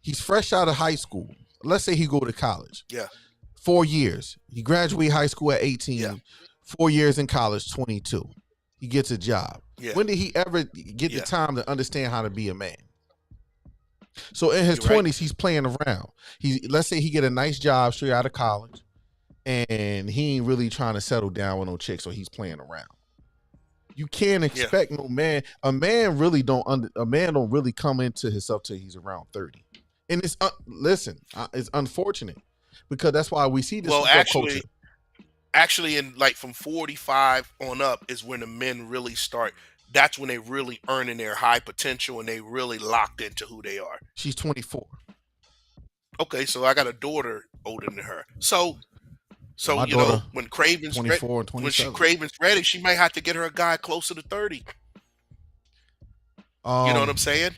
he's fresh out of high school. Let's say he go to college. Yeah, 4 years. He graduated high school at 18. Yeah. 4 years in college, 22. He gets a job. Yeah. When did he ever get the Yeah. time to understand how to be a man? So in his You're right. 20s, he's playing around. Let's say he get a nice job straight out of college, and he ain't really trying to settle down with no chick, so he's playing around. You can't expect no man. A man don't really come into himself till he's around 30. And it's it's unfortunate because that's why we see this culture. Actually, in like from 45 on up is when the men really start. That's when they really earning their high potential and they really locked into who they are. She's 24. Okay, so I got a daughter older than her. So My you know daughter, when Craven's 24 and when 27. Craven's ready, she might have to get her a guy closer to 30. You know what I'm saying?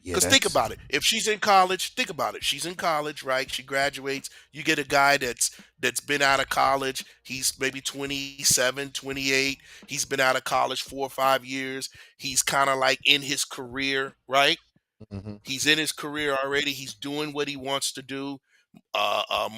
Yeah, Because think that's. about it. If she's in college, think about it. She's in college, right? She graduates. You get a guy that's been out of college. He's maybe 27, 28. He's been out of college 4 or 5 years. He's kind of like in his career, right? Hmm. He's in his career already. He's doing what he wants to do.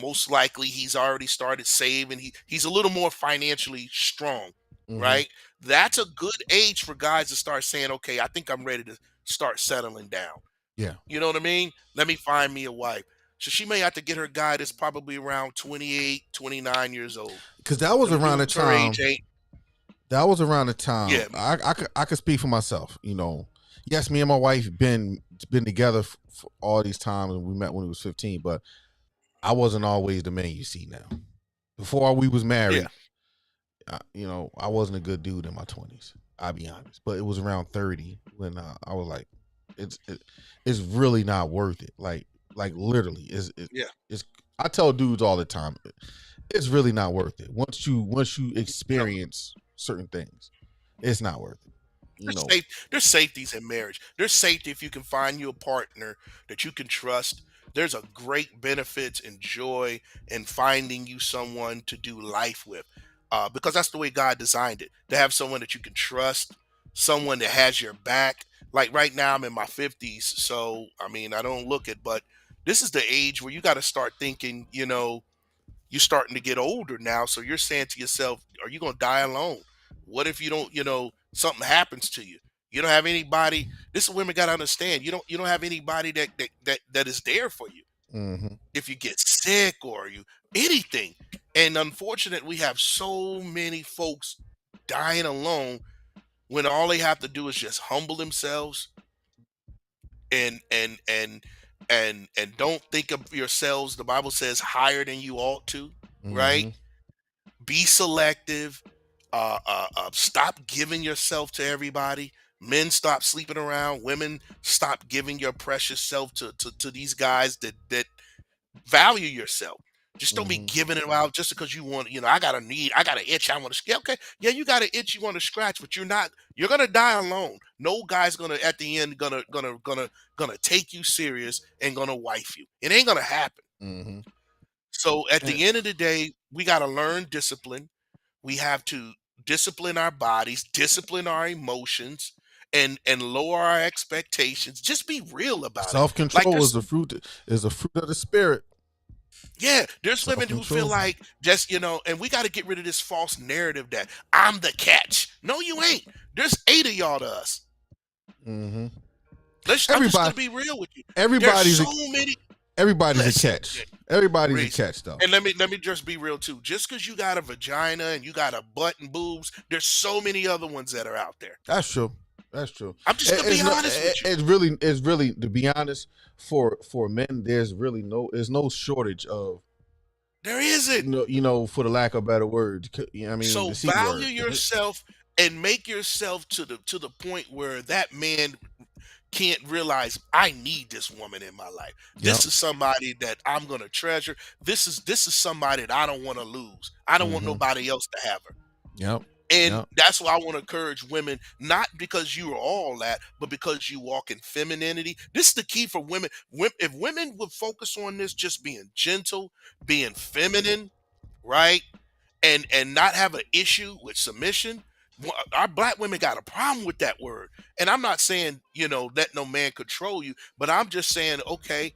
Most likely he's already started saving. He's a little more financially strong, Hmm. right? That's a good age for guys to start saying, okay, I think I'm ready to start settling down. Yeah, You know what I mean? Let me find me a wife. So she may have to get her guy that's probably around 28, 29 years old. because that was Them around the dudes her age time. ain't, That was around the time yeah, I could speak for myself. Yes, me and my wife been together for all these times, and we met when we was 15. But I wasn't always the man you see now. Before we was yeah, married, I wasn't a good dude in my 20s. I'll be honest, but it was around 30 when I was like, it's really not worth it. Like literally, yeah. it's. I tell dudes all the time, it's really not worth it. Once you No. experience certain things, it's not worth it. You There's know. safe. There's safeties in marriage. There's safety if you can find you a partner that you can trust. There's a great benefits and joy in finding you someone to do life with, because that's the way God designed it. To have someone that you can trust, someone that has your back. Like right now, I'm in my 50s, so I mean, I don't look it, but this is the age where you got to start thinking. You're starting to get older now, so you're saying to yourself, are you going to die alone? What if you don't, something happens to you? You don't have anybody. This is women got to understand. You don't have anybody that is there for you Hmm. if you get sick or you anything. And unfortunately, we have so many folks dying alone when all they have to do is just humble themselves and don't think of yourselves. The Bible says higher than you ought to, right? Hmm. Be selective. Stop giving yourself to everybody. Men, stop sleeping around. Women, stop giving your precious self to these guys that value yourself. Just don't be Hmm. giving it out just because you want. I got an itch. I want to. Yeah, okay, yeah, you got an itch. You want to scratch, but you're not. You're gonna die alone. No guy's gonna at the end gonna take you serious and gonna wife you. It ain't gonna happen. Hmm. So at And the end of the day, we got to learn discipline. We have to discipline our bodies, discipline our emotions, and lower our expectations. Just be real about it. self Like control there's is a fruit of the spirit. yeah, there's Self women who feel control. like just, and we got to get rid of this false narrative that I'm the catch. No, you ain't. There's 8 of y'all to us. Hmm. I'm just Everybody, gonna be real with you. There's everybody's so a, many. everybody's a Listen, catch. Everybody's a Reese, catch, though. and let me just be real too. Just because you got a vagina and you got a butt and boobs, there's so many other ones that are out there. That's true. That's true. I'm just gonna be It's no. honest with you. It's really to be honest for men. There's no shortage of There isn't. for the lack of better words. I mean So the c value word. yourself and make yourself to the point where that man can't realize I need this woman in my life. Yep. This is somebody that I'm gonna treasure. This is somebody that I don't want to lose. I don't want Hmm. nobody else to have her. Yep. And Yep. that's why I want to encourage women, not because you are all that, but because you walk in femininity. This is the key for women. If women would focus on this, just being gentle, being feminine, right? And not have an issue with submission. Our black women got a problem with that word. And I'm not saying, let no man control you, but I'm just saying, okay,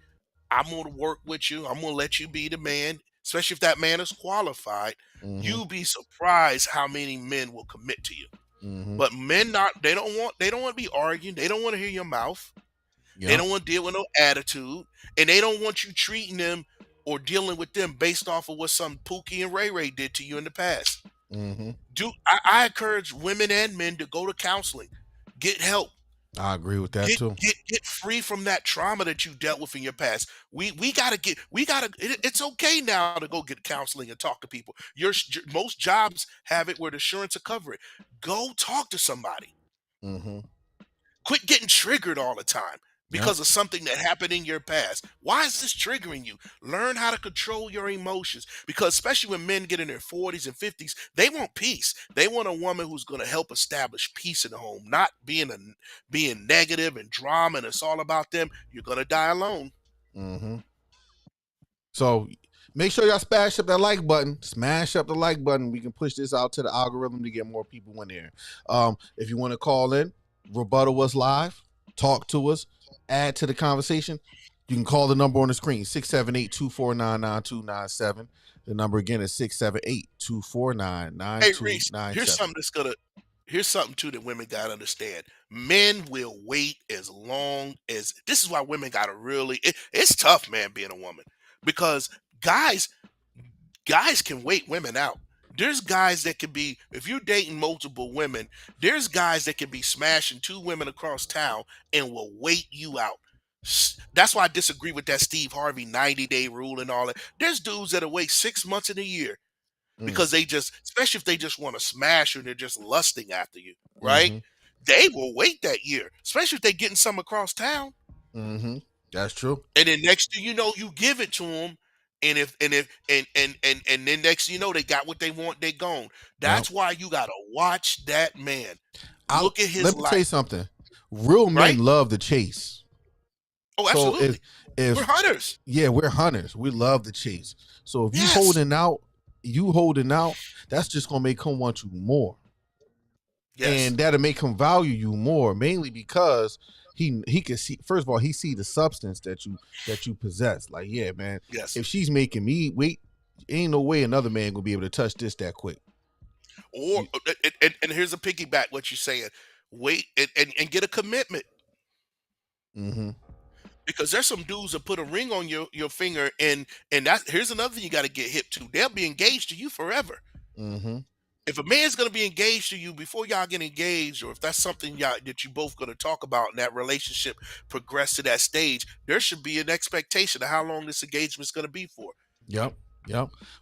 I'm going to work with you. I'm going to let you be the man, especially if that man is qualified. Hmm. You'll be surprised how many men will commit to you. Hmm. But men not they don't want to be arguing. They don't want to hear your mouth. They Yep. don't want to deal with no attitude. And they don't want you treating them or dealing with them based off of what some Pookie and Ray Ray did to you in the past. Hmm. I encourage women and men to go to counseling, get help, I agree with that get too. get get free from that trauma that you dealt with in your past. It's okay now to go get counseling and talk to people. Most jobs have it where the insurance will cover it. Go talk to somebody. Hmm. Quit getting triggered all the time. because of something that happened in your past. Why is this triggering you? Learn how to control your emotions, because especially when men get in their 40s and 50s, they want peace. They want a woman who's going to help establish peace in the home, not being negative and drama and it's all about them. You're going to die alone. Mm-hmm. So make sure y'all smash up that like button. Smash up the like button. We can push this out to the algorithm to get more people in there. If you want to call in, rebuttal us live, talk to us, add to the conversation, you can call the number on the screen, 678-249-9297. The number again is 678-249-9297. Hey, Reese, here's something too that women gotta understand. Men will wait as long as this is why women gotta really it's tough, man, being a woman. Because guys can wait women out. There's guys that can be, if you're dating multiple women, there's guys that can be smashing 2 women across town and will wait you out. That's why I disagree with that Steve Harvey 90-day rule and all that. There's dudes that'll wait 6 months in a year because they just, especially if they just want to smash you and they're just lusting after you, right? Mm-hmm. They will wait that year, especially if they're getting some across town. Mm-hmm. That's true. And then next thing you know, you give it to them. And then next thing you know, they got what they want, they gone. That's why you gotta watch that man. Look at his life. Let me tell you something. Real men love the chase. Oh, absolutely. So we're hunters. Yeah, we're hunters. We love the chase. So if you holding out, that's just gonna make him want you more. Yes. And that'll make him value you more, mainly because he can see, first of all, he see the substance that you possess. Like, yeah, man. Yes. If she's making me wait, ain't no way another man gonna be able to touch this that quick. Or and here's a piggyback what you're saying. Wait and get a commitment. Mm-hmm. Because there's some dudes that put a ring on your finger, and that here's another thing you got to get hip to. They'll be engaged to you forever. Mm-hmm. If a man's gonna be engaged to you before y'all get engaged, or if that's something that you both gonna talk about and that relationship progress to that stage, there should be an expectation of how long this engagement's gonna be for. Yep.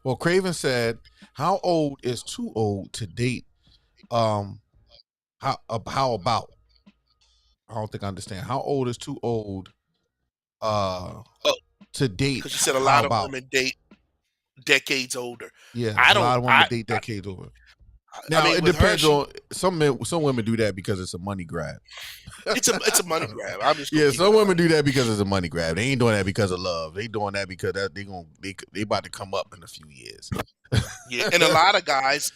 Well, Craven said, "How old is too old to date?" How about? I don't think I understand. How old is too old? To date? Because you said a lot of women date decades older. Yeah, a lot of women date decades older. Now, it depends on some men. Some women do that because it's a money grab. It's a money grab. I'm just some women do that because it's a money grab. They ain't doing that because of love. They doing that because they about to come up in a few years. Yeah, and a lot of guys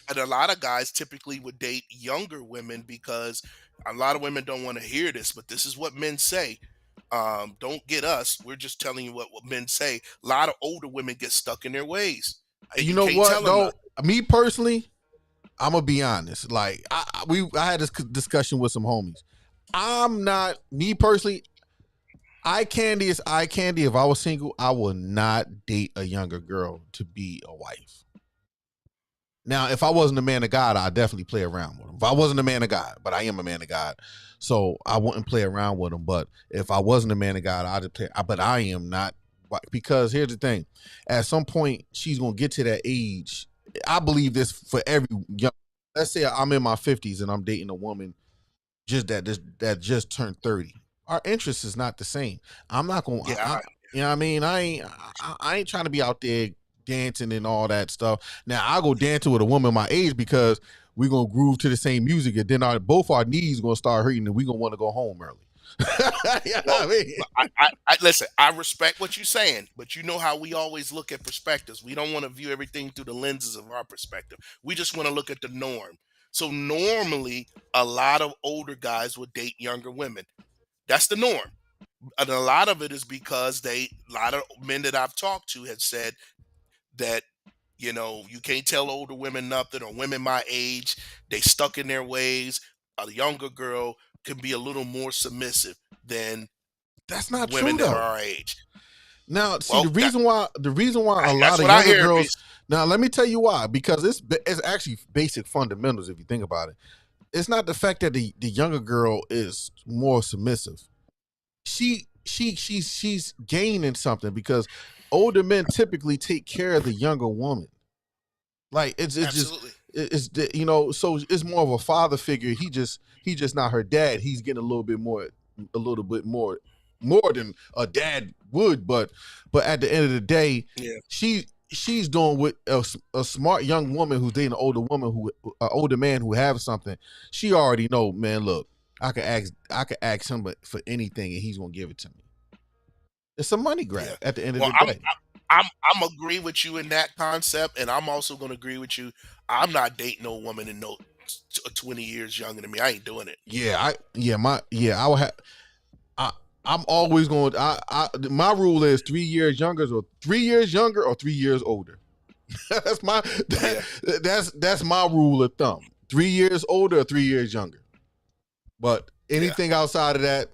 typically would date younger women because a lot of women don't want to hear this, but this is what men say. Don't get us. We're just telling you what men say. A lot of older women get stuck in their ways. You know what, though? Me personally, I'm gonna be honest. Like I had this discussion with some homies. I'm not, me personally, eye candy is eye candy. If I was single, I would not date a younger girl to be a wife. Now, if I wasn't a man of God, I'd definitely play around with them. If I wasn't a man of God, but I am a man of God, so I wouldn't play around with them. But if I wasn't a man of God, I'd play. But I am not, because here's the thing: at some point, she's gonna get to that age. I believe this for every young. Let's say I'm in my 50s and I'm dating a woman that just turned 30. Our interest is not the same. I'm not gonna. Yeah, you know what I mean? I ain't trying to be out there dancing and all that stuff. Now I'll go dancing with a woman my age because we're gonna groove to the same music, and then both our knees gonna start hurting, and we're gonna want to go home early. You know what I mean? I listen, I respect what you're saying, but you know how we always look at perspectives. We don't want to view everything through the lenses of our perspective. We just want to look at the norm. So normally, a lot of older guys would date younger women. That's the norm. And a lot of it is because a lot of men that I've talked to have said that, you can't tell older women nothing, or women my age, they stuck in their ways. A younger girl can be a little more submissive than that's not women true, that though. are our age. Now, see, the reason why a lot of younger girls. Now, let me tell you why. Because it's actually basic fundamentals. If you think about it, it's not the fact that the younger girl is more submissive. She's gaining something because older men typically take care of the younger woman. Like it's Absolutely. just so it's more of a father figure. He just not her dad. He's getting a little bit more more than a dad would, but at the end of the day, Yeah. she's doing what a smart young woman who's dating an older woman an older man who have something. She already know, man. Look, I could ask him for anything, and he's gonna give it to me. It's a money grab at the end of the day. I'm agree with you in that concept, and I'm also going to agree with you. I'm not dating no woman in 20 years younger than me. I ain't doing it. I would have. I'm always going. My rule is 3 years younger, or 3 years younger, or 3 years older. That's my rule of thumb. 3 years older or 3 years younger. But anything outside of that,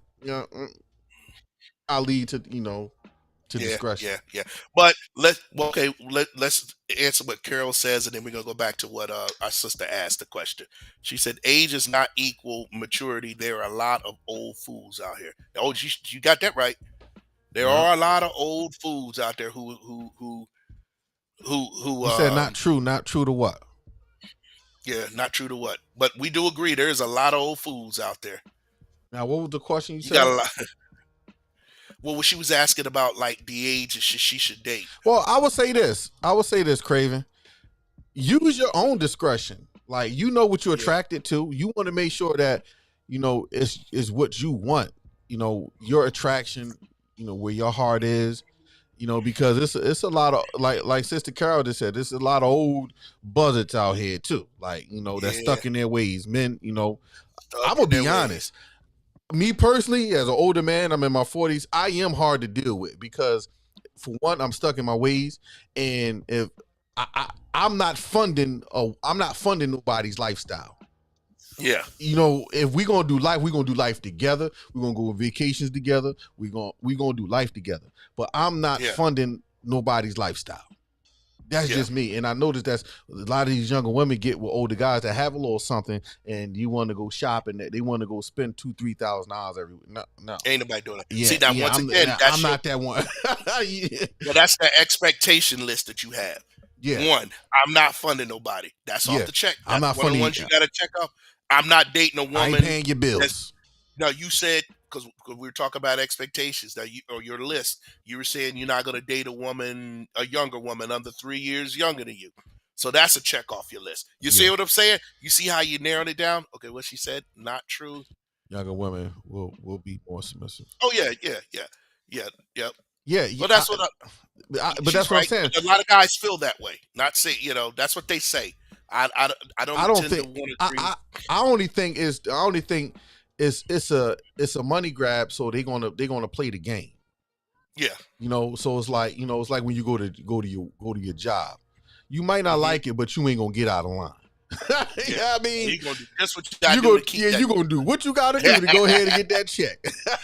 I'll lead to discretion. Yeah. But let's answer what Carol says, and then we're gonna go back to what our sister asked the question. She said, "Age is not equal maturity. There are a lot of old fools out here." Oh, you got that right. There are a lot of old fools out there who. You said not true. Not true to what? Yeah, not true to what? But we do agree there is a lot of old fools out there. Now, what was the question you said? Got a lot. Well, she was asking about like the age she should date. Well, I would say this, Craven. Use your own discretion. Like, you know what you're attracted to. You want to make sure that it's what you want. Your attraction. Where your heart is. Because it's a lot of like Sister Carol just said. There's a lot of old buzzards out here too. Like that's stuck in their ways. Men. I'm gonna be honest. Me personally, as an older man, I'm in my 40s. I am hard to deal with because, for one, I'm stuck in my ways, and if I'm not funding nobody's lifestyle. Yeah. If we're gonna do life together. We're gonna go on vacations together. We're gonna do life together. But I'm not funding nobody's lifestyle. That's just me. And I noticed that's a lot of these younger women get with older guys that have a little something, and you want to go shopping, that they want to go spend $2,000-$3,000 every week. No. Ain't nobody doing that. Yeah, see, now once again, I'm not that one. Well, that's the expectation list that you have. Yeah. One, I'm not funding nobody. That's off the check. I'm not funding. One of the ones you got to check off. I'm not dating a woman. I ain't paying your bills. No, you said, because we were talking about expectations, that your list, you were saying you're not going to date a younger woman under 3 years younger than you. So that's a check off your list. You see what I'm saying? You see how you narrowed it down? Okay, what she said, not true. Younger women will be more submissive. Oh, yeah. Yeah. But that's what but that's what I'm saying. A lot of guys feel that way. Not say, that's what they say. I don't think. I only think it's a money grab, so they're gonna play the game. Yeah. So it's like when you go to your job, you might not like it, but you ain't gonna get out of line. You know what I mean? You're gonna do just what you gotta do to keep that. You're gonna do what you gotta do to go ahead and get that check.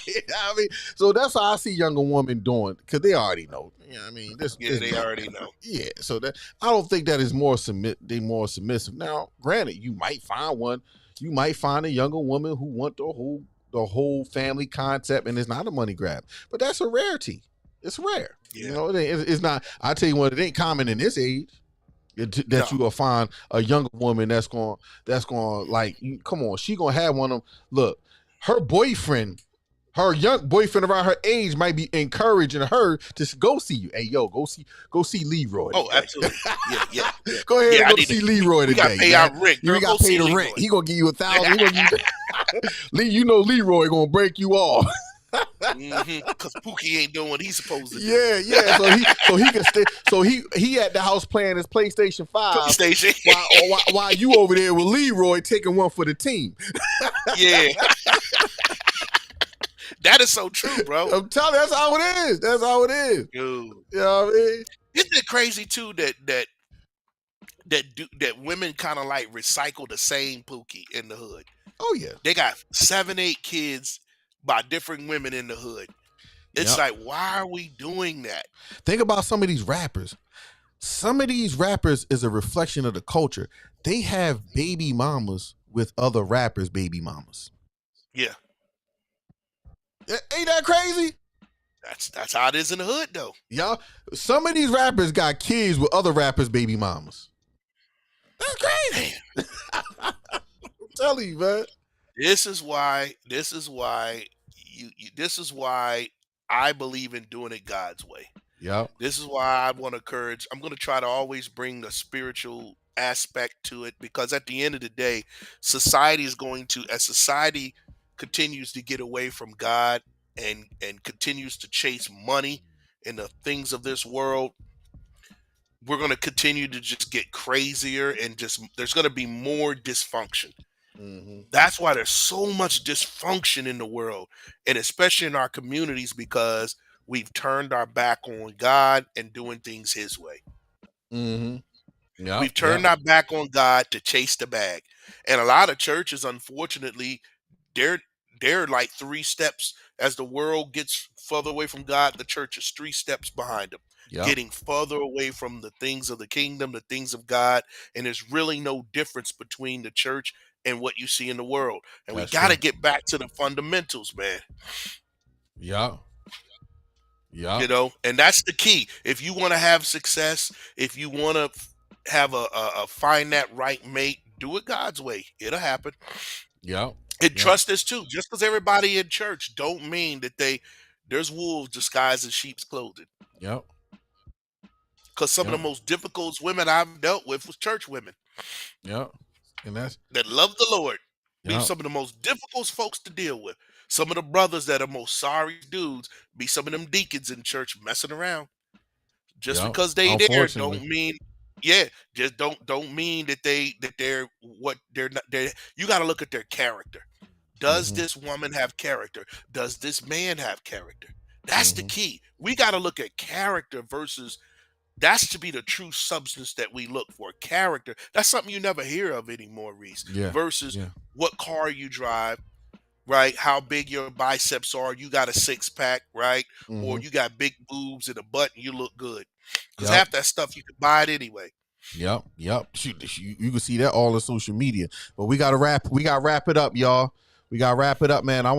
You know what I mean? So that's how I see younger women doing, because they already know. You know what I mean? They already know. Yeah. So that, I don't think that is they more submissive. Now, granted, you might find one. You might find a younger woman who want the whole family concept, and it's not a money grab. But that's a rarity. It's rare. Yeah. It's not. I tell you what, it ain't common in this age. You will find a younger woman that's going like, come on, she gonna have one of them. Look, her young boyfriend around her age might be encouraging her to go see you. Hey, yo, go see Leroy. Oh, absolutely. Yeah. Go ahead and go see Leroy today. We got to pay our rent. You got to pay the rent. He gonna give you $1,000. Leroy gonna break you off. Because Pookie ain't doing what he's supposed to do. Yeah. So he can stay. So he at the house playing his PlayStation 5. While you over there with Leroy taking one for the team. Yeah. That is so true, bro. I'm telling you, that's how it is. Dude. You know what I mean? Isn't it crazy too that women kind of like recycle the same Pookie in the hood? Oh yeah. They got 7-8 kids by different women in the hood. It's like, why are we doing that? Think about some of these rappers. Some of these rappers is a reflection of the culture. They have baby mamas with other rappers' baby mamas. Yeah. Ain't that crazy? That's how it is in the hood, though. Y'all, some of these rappers got kids with other rappers' baby mamas. That's crazy. I'm telling you, man. This is why this is why I believe in doing it God's way. Yep. This is why I want to encourage. I'm going to try to always bring the spiritual aspect to it, because at the end of the day, society is going to, as society continues to get away from God and continues to chase money and the things of this world, we're going to continue to just get crazier, and just there's going to be more dysfunction. Mm-hmm. That's why there's so much dysfunction in the world, and especially in our communities, because we've turned our back on God and doing things His way. Mm-hmm. Yep. We've turned our back on God to chase the bag. And a lot of churches, unfortunately, they're they're like 3 steps as the world gets further away from God. The church is 3 steps behind them, Yep. getting further away from the things of the kingdom, the things of God. And there's really no difference between the church and what you see in the world. And we That's got true. to get back to the fundamentals, man. Yep. Yep. You know, and that's the key. If you want to have success, if you want to have a find that right mate, do it God's way. It'll happen. Yep. And Yep. trust this too. Just because everybody in church don't mean that there's wolves disguised in sheep's clothing. Yep. Because some of the most difficult women I've dealt with was church women. Yep. And that's that love the Lord. Be yep. some of the most difficult folks to deal with. Some of the brothers that are most sorry dudes be some of them deacons in church messing around. Just Yep. because they there Unfortunately. don't mean, yeah, just don't mean that they're what they're not. You got to look at their character. Does this woman have character? Does this man have character? That's the key. We got to look at character versus. That's to be the true substance that we look for. Character. That's something you never hear of anymore, Reese. Yeah. Versus Yeah. what car you drive, right? How big your biceps are. You got a 6-pack, right? Or you got big boobs and a butt and you look good. Because Yep. half that stuff you can buy it anyway. Yep. Yep. Shoot, you can see that all on social media. But we gotta wrap it up, y'all. We gotta wrap it up, man. I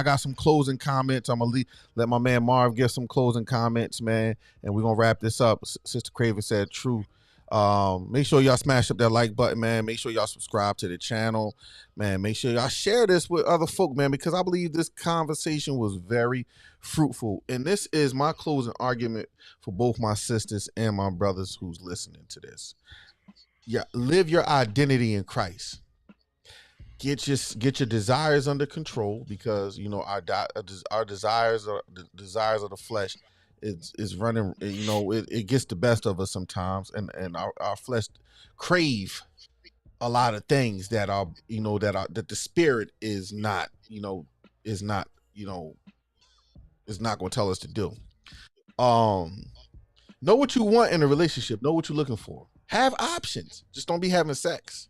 got some closing comments. I'm gonna let my man Marv get some closing comments, man, and we're gonna wrap this up. Sister Craven said true. Make sure y'all smash up that like button, man. Make sure y'all subscribe to the channel, man. Make sure y'all share this with other folk, man, because I believe this conversation was very fruitful. And this is my closing argument for both my sisters and my brothers who's listening to this. Yeah, live your identity in Christ. Get your desires under control, because you know our desires are the desires of the flesh is running. You know, it gets the best of us sometimes, and our flesh crave a lot of things that are that the spirit is not is not going to tell us to do. Know what you want in a relationship. Know what you're looking for. Have options. Just don't be having sex.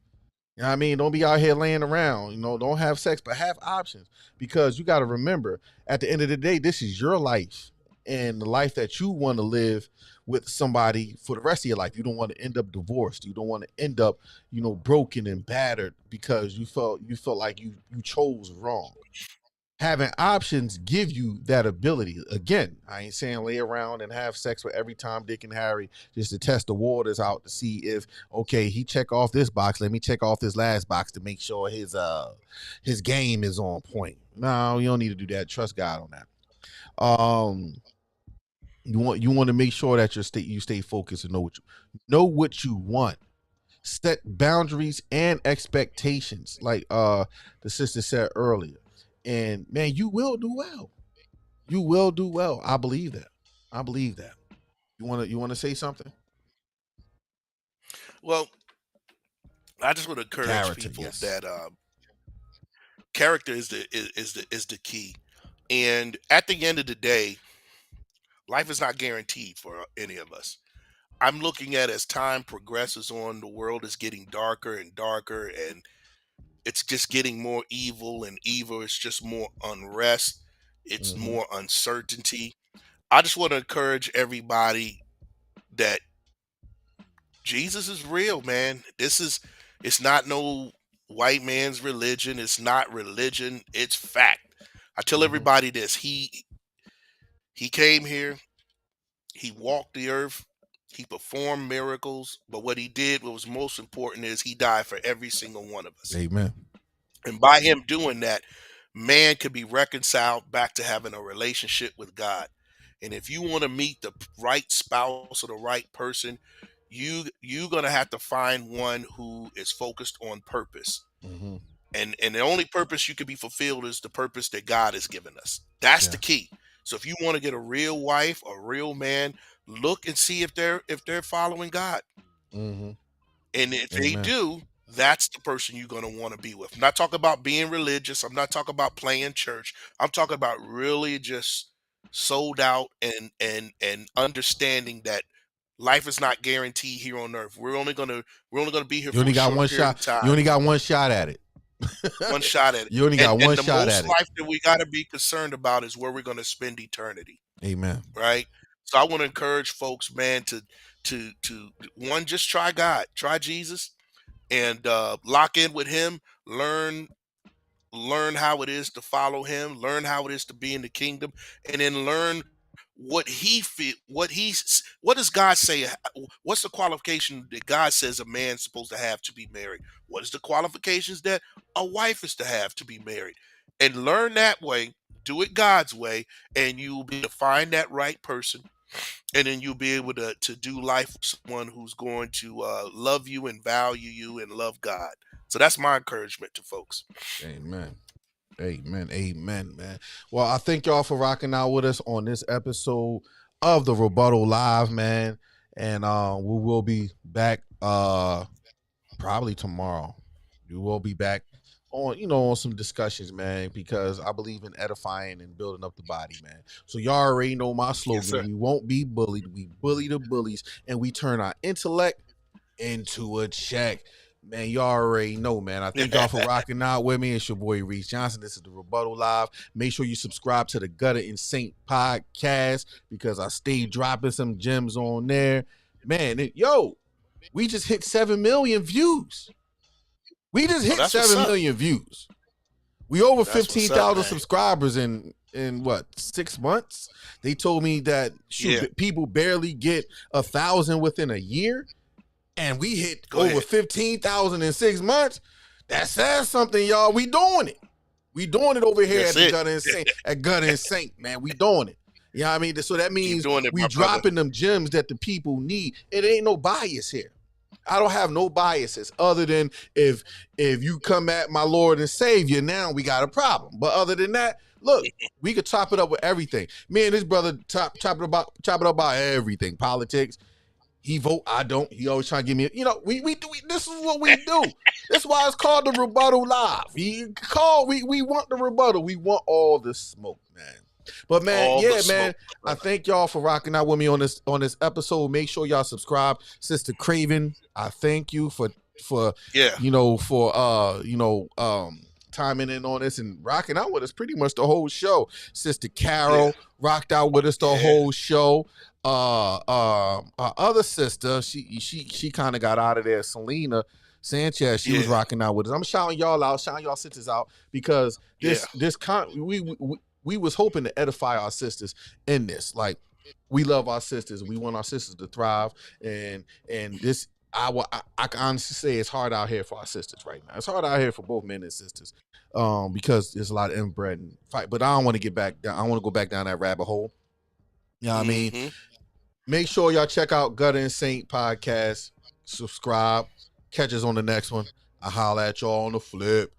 You know what I mean? Don't be out here laying around. Don't have sex, but have options, because you got to remember, at the end of the day, this is your life and the life that you want to live with somebody for the rest of your life. You don't want to end up divorced. You don't want to end up, broken and battered because you felt like you chose wrong. Having options give you that ability. Again, I ain't saying lay around and have sex with every Tom, Dick, and Harry just to test the waters out to see if, okay, he check off this box, let me check off this last box to make sure his game is on point. No, you don't need to do that. Trust God on that. You want to make sure that you stay focused and know what you want. Set boundaries and expectations, like the sister said earlier. And man, you will do well. You will do well. I believe that. You want to say something? Well, I just want to encourage Character, people yes. that character is the key. And at the end of the day, life is not guaranteed for any of us. I'm looking at, as time progresses on, the world is getting darker and darker, and it's just getting more evil and evil. It's just more unrest. It's more uncertainty. I just want to encourage everybody that Jesus is real, man. It's not no white man's religion. It's not religion. It's fact. I tell everybody this. He came here. He walked the earth. He performed miracles. But what he did, what was most important, is he died for every single one of us. Amen. And by him doing that, man could be reconciled back to having a relationship with God. And if you want to meet the right spouse or the right person, you're gonna have to find one who is focused on purpose. Mm-hmm. And the only purpose you can be fulfilled is the purpose that God has given us. That's Yeah. the key. So if you want to get a real wife, a real man, look and see if they're following God. Mm-hmm. And if they Amen. do, that's the person you're going to want to be with. I'm not talking about being religious. I'm not talking about playing church. I'm talking about really just sold out and understanding that life is not guaranteed here on earth. We're only gonna be here You for only a got short one period of shot. You time. only got one shot at it. One shot at it. You only And got one and the shot most at it. life that we got to be concerned about is where we're going to spend eternity, Amen. right? So I want to encourage folks, man, to one, just try God, try Jesus, and lock in with Him. Learn how it is to follow Him. Learn how it is to be in the kingdom, and then learn what He feel. What does God say? What's the qualification that God says a man's supposed to have to be married? What is the qualifications that a wife is to have to be married? And learn that way. Do it God's way, and you'll be able to find that right person, and then you'll be able to do life with someone who's going to love you and value you and love God. So that's my encouragement to folks. Amen. Amen. Amen, man. Well, I thank y'all for rocking out with us on this episode of the Rebuttal Live, man. And we will be back probably tomorrow. We will be back on some discussions, man, because I believe in edifying and building up the body, man. So y'all already know my Yes, slogan. sir. We won't be bullied. We bully the bullies, and we turn our intellect into a check. Man, y'all already know, man. I thank y'all for rocking out with me. It's your boy Reese Johnson. This is the Rebuttal Live. Make sure you subscribe to the Gutter and Saint podcast because I stay dropping some gems on there. Man, we just hit 7 million views. We just hit that's what's 7 up. million views. We over That's what's up, 15,000 man. subscribers in what, 6 months? They told me that people barely get 1,000 within a year, and we hit over 15,000 in 6 months. That says something, y'all. We doing it. We doing it over here That's at the it. Gutter and Saint. At Gutter and Saint, man. We doing it. You know what I mean? So that means doing it, we my brother. dropping them gems that the people need. It ain't no bias here. I don't have no biases other than if you come at my Lord and Savior, now we got a problem. But other than that, look, we could chop it up with everything. Me and this brother chop it up about everything. Politics. He vote, I don't. He always trying to give me, we do. This is what we do. That's why it's called the Rebuttal Live. We want the rebuttal. We want all the smoke, man. But man, All the man, smoke. I thank y'all for rocking out with me on this episode. Make sure y'all subscribe, Sister Craven. I thank you for timing in on this and rocking out with us pretty much the whole show. Sister Carol rocked out with us the whole show. Our other sister, she kind of got out of there. Selena Sanchez, she was rocking out with us. I'm shouting y'all out, shouting y'all sisters out because we was hoping to edify our sisters in this. Like, we love our sisters. We want our sisters to thrive, and this. I can honestly say it's hard out here for our sisters right now. It's hard out here for both men and sisters, because there's a lot of inbred and fight. But I don't want to get back down. I want to go back down that rabbit hole. You know what I mean? Make sure y'all check out Gutter and Saint podcast. Subscribe. Catch us on the next one. I holla at y'all on the flip.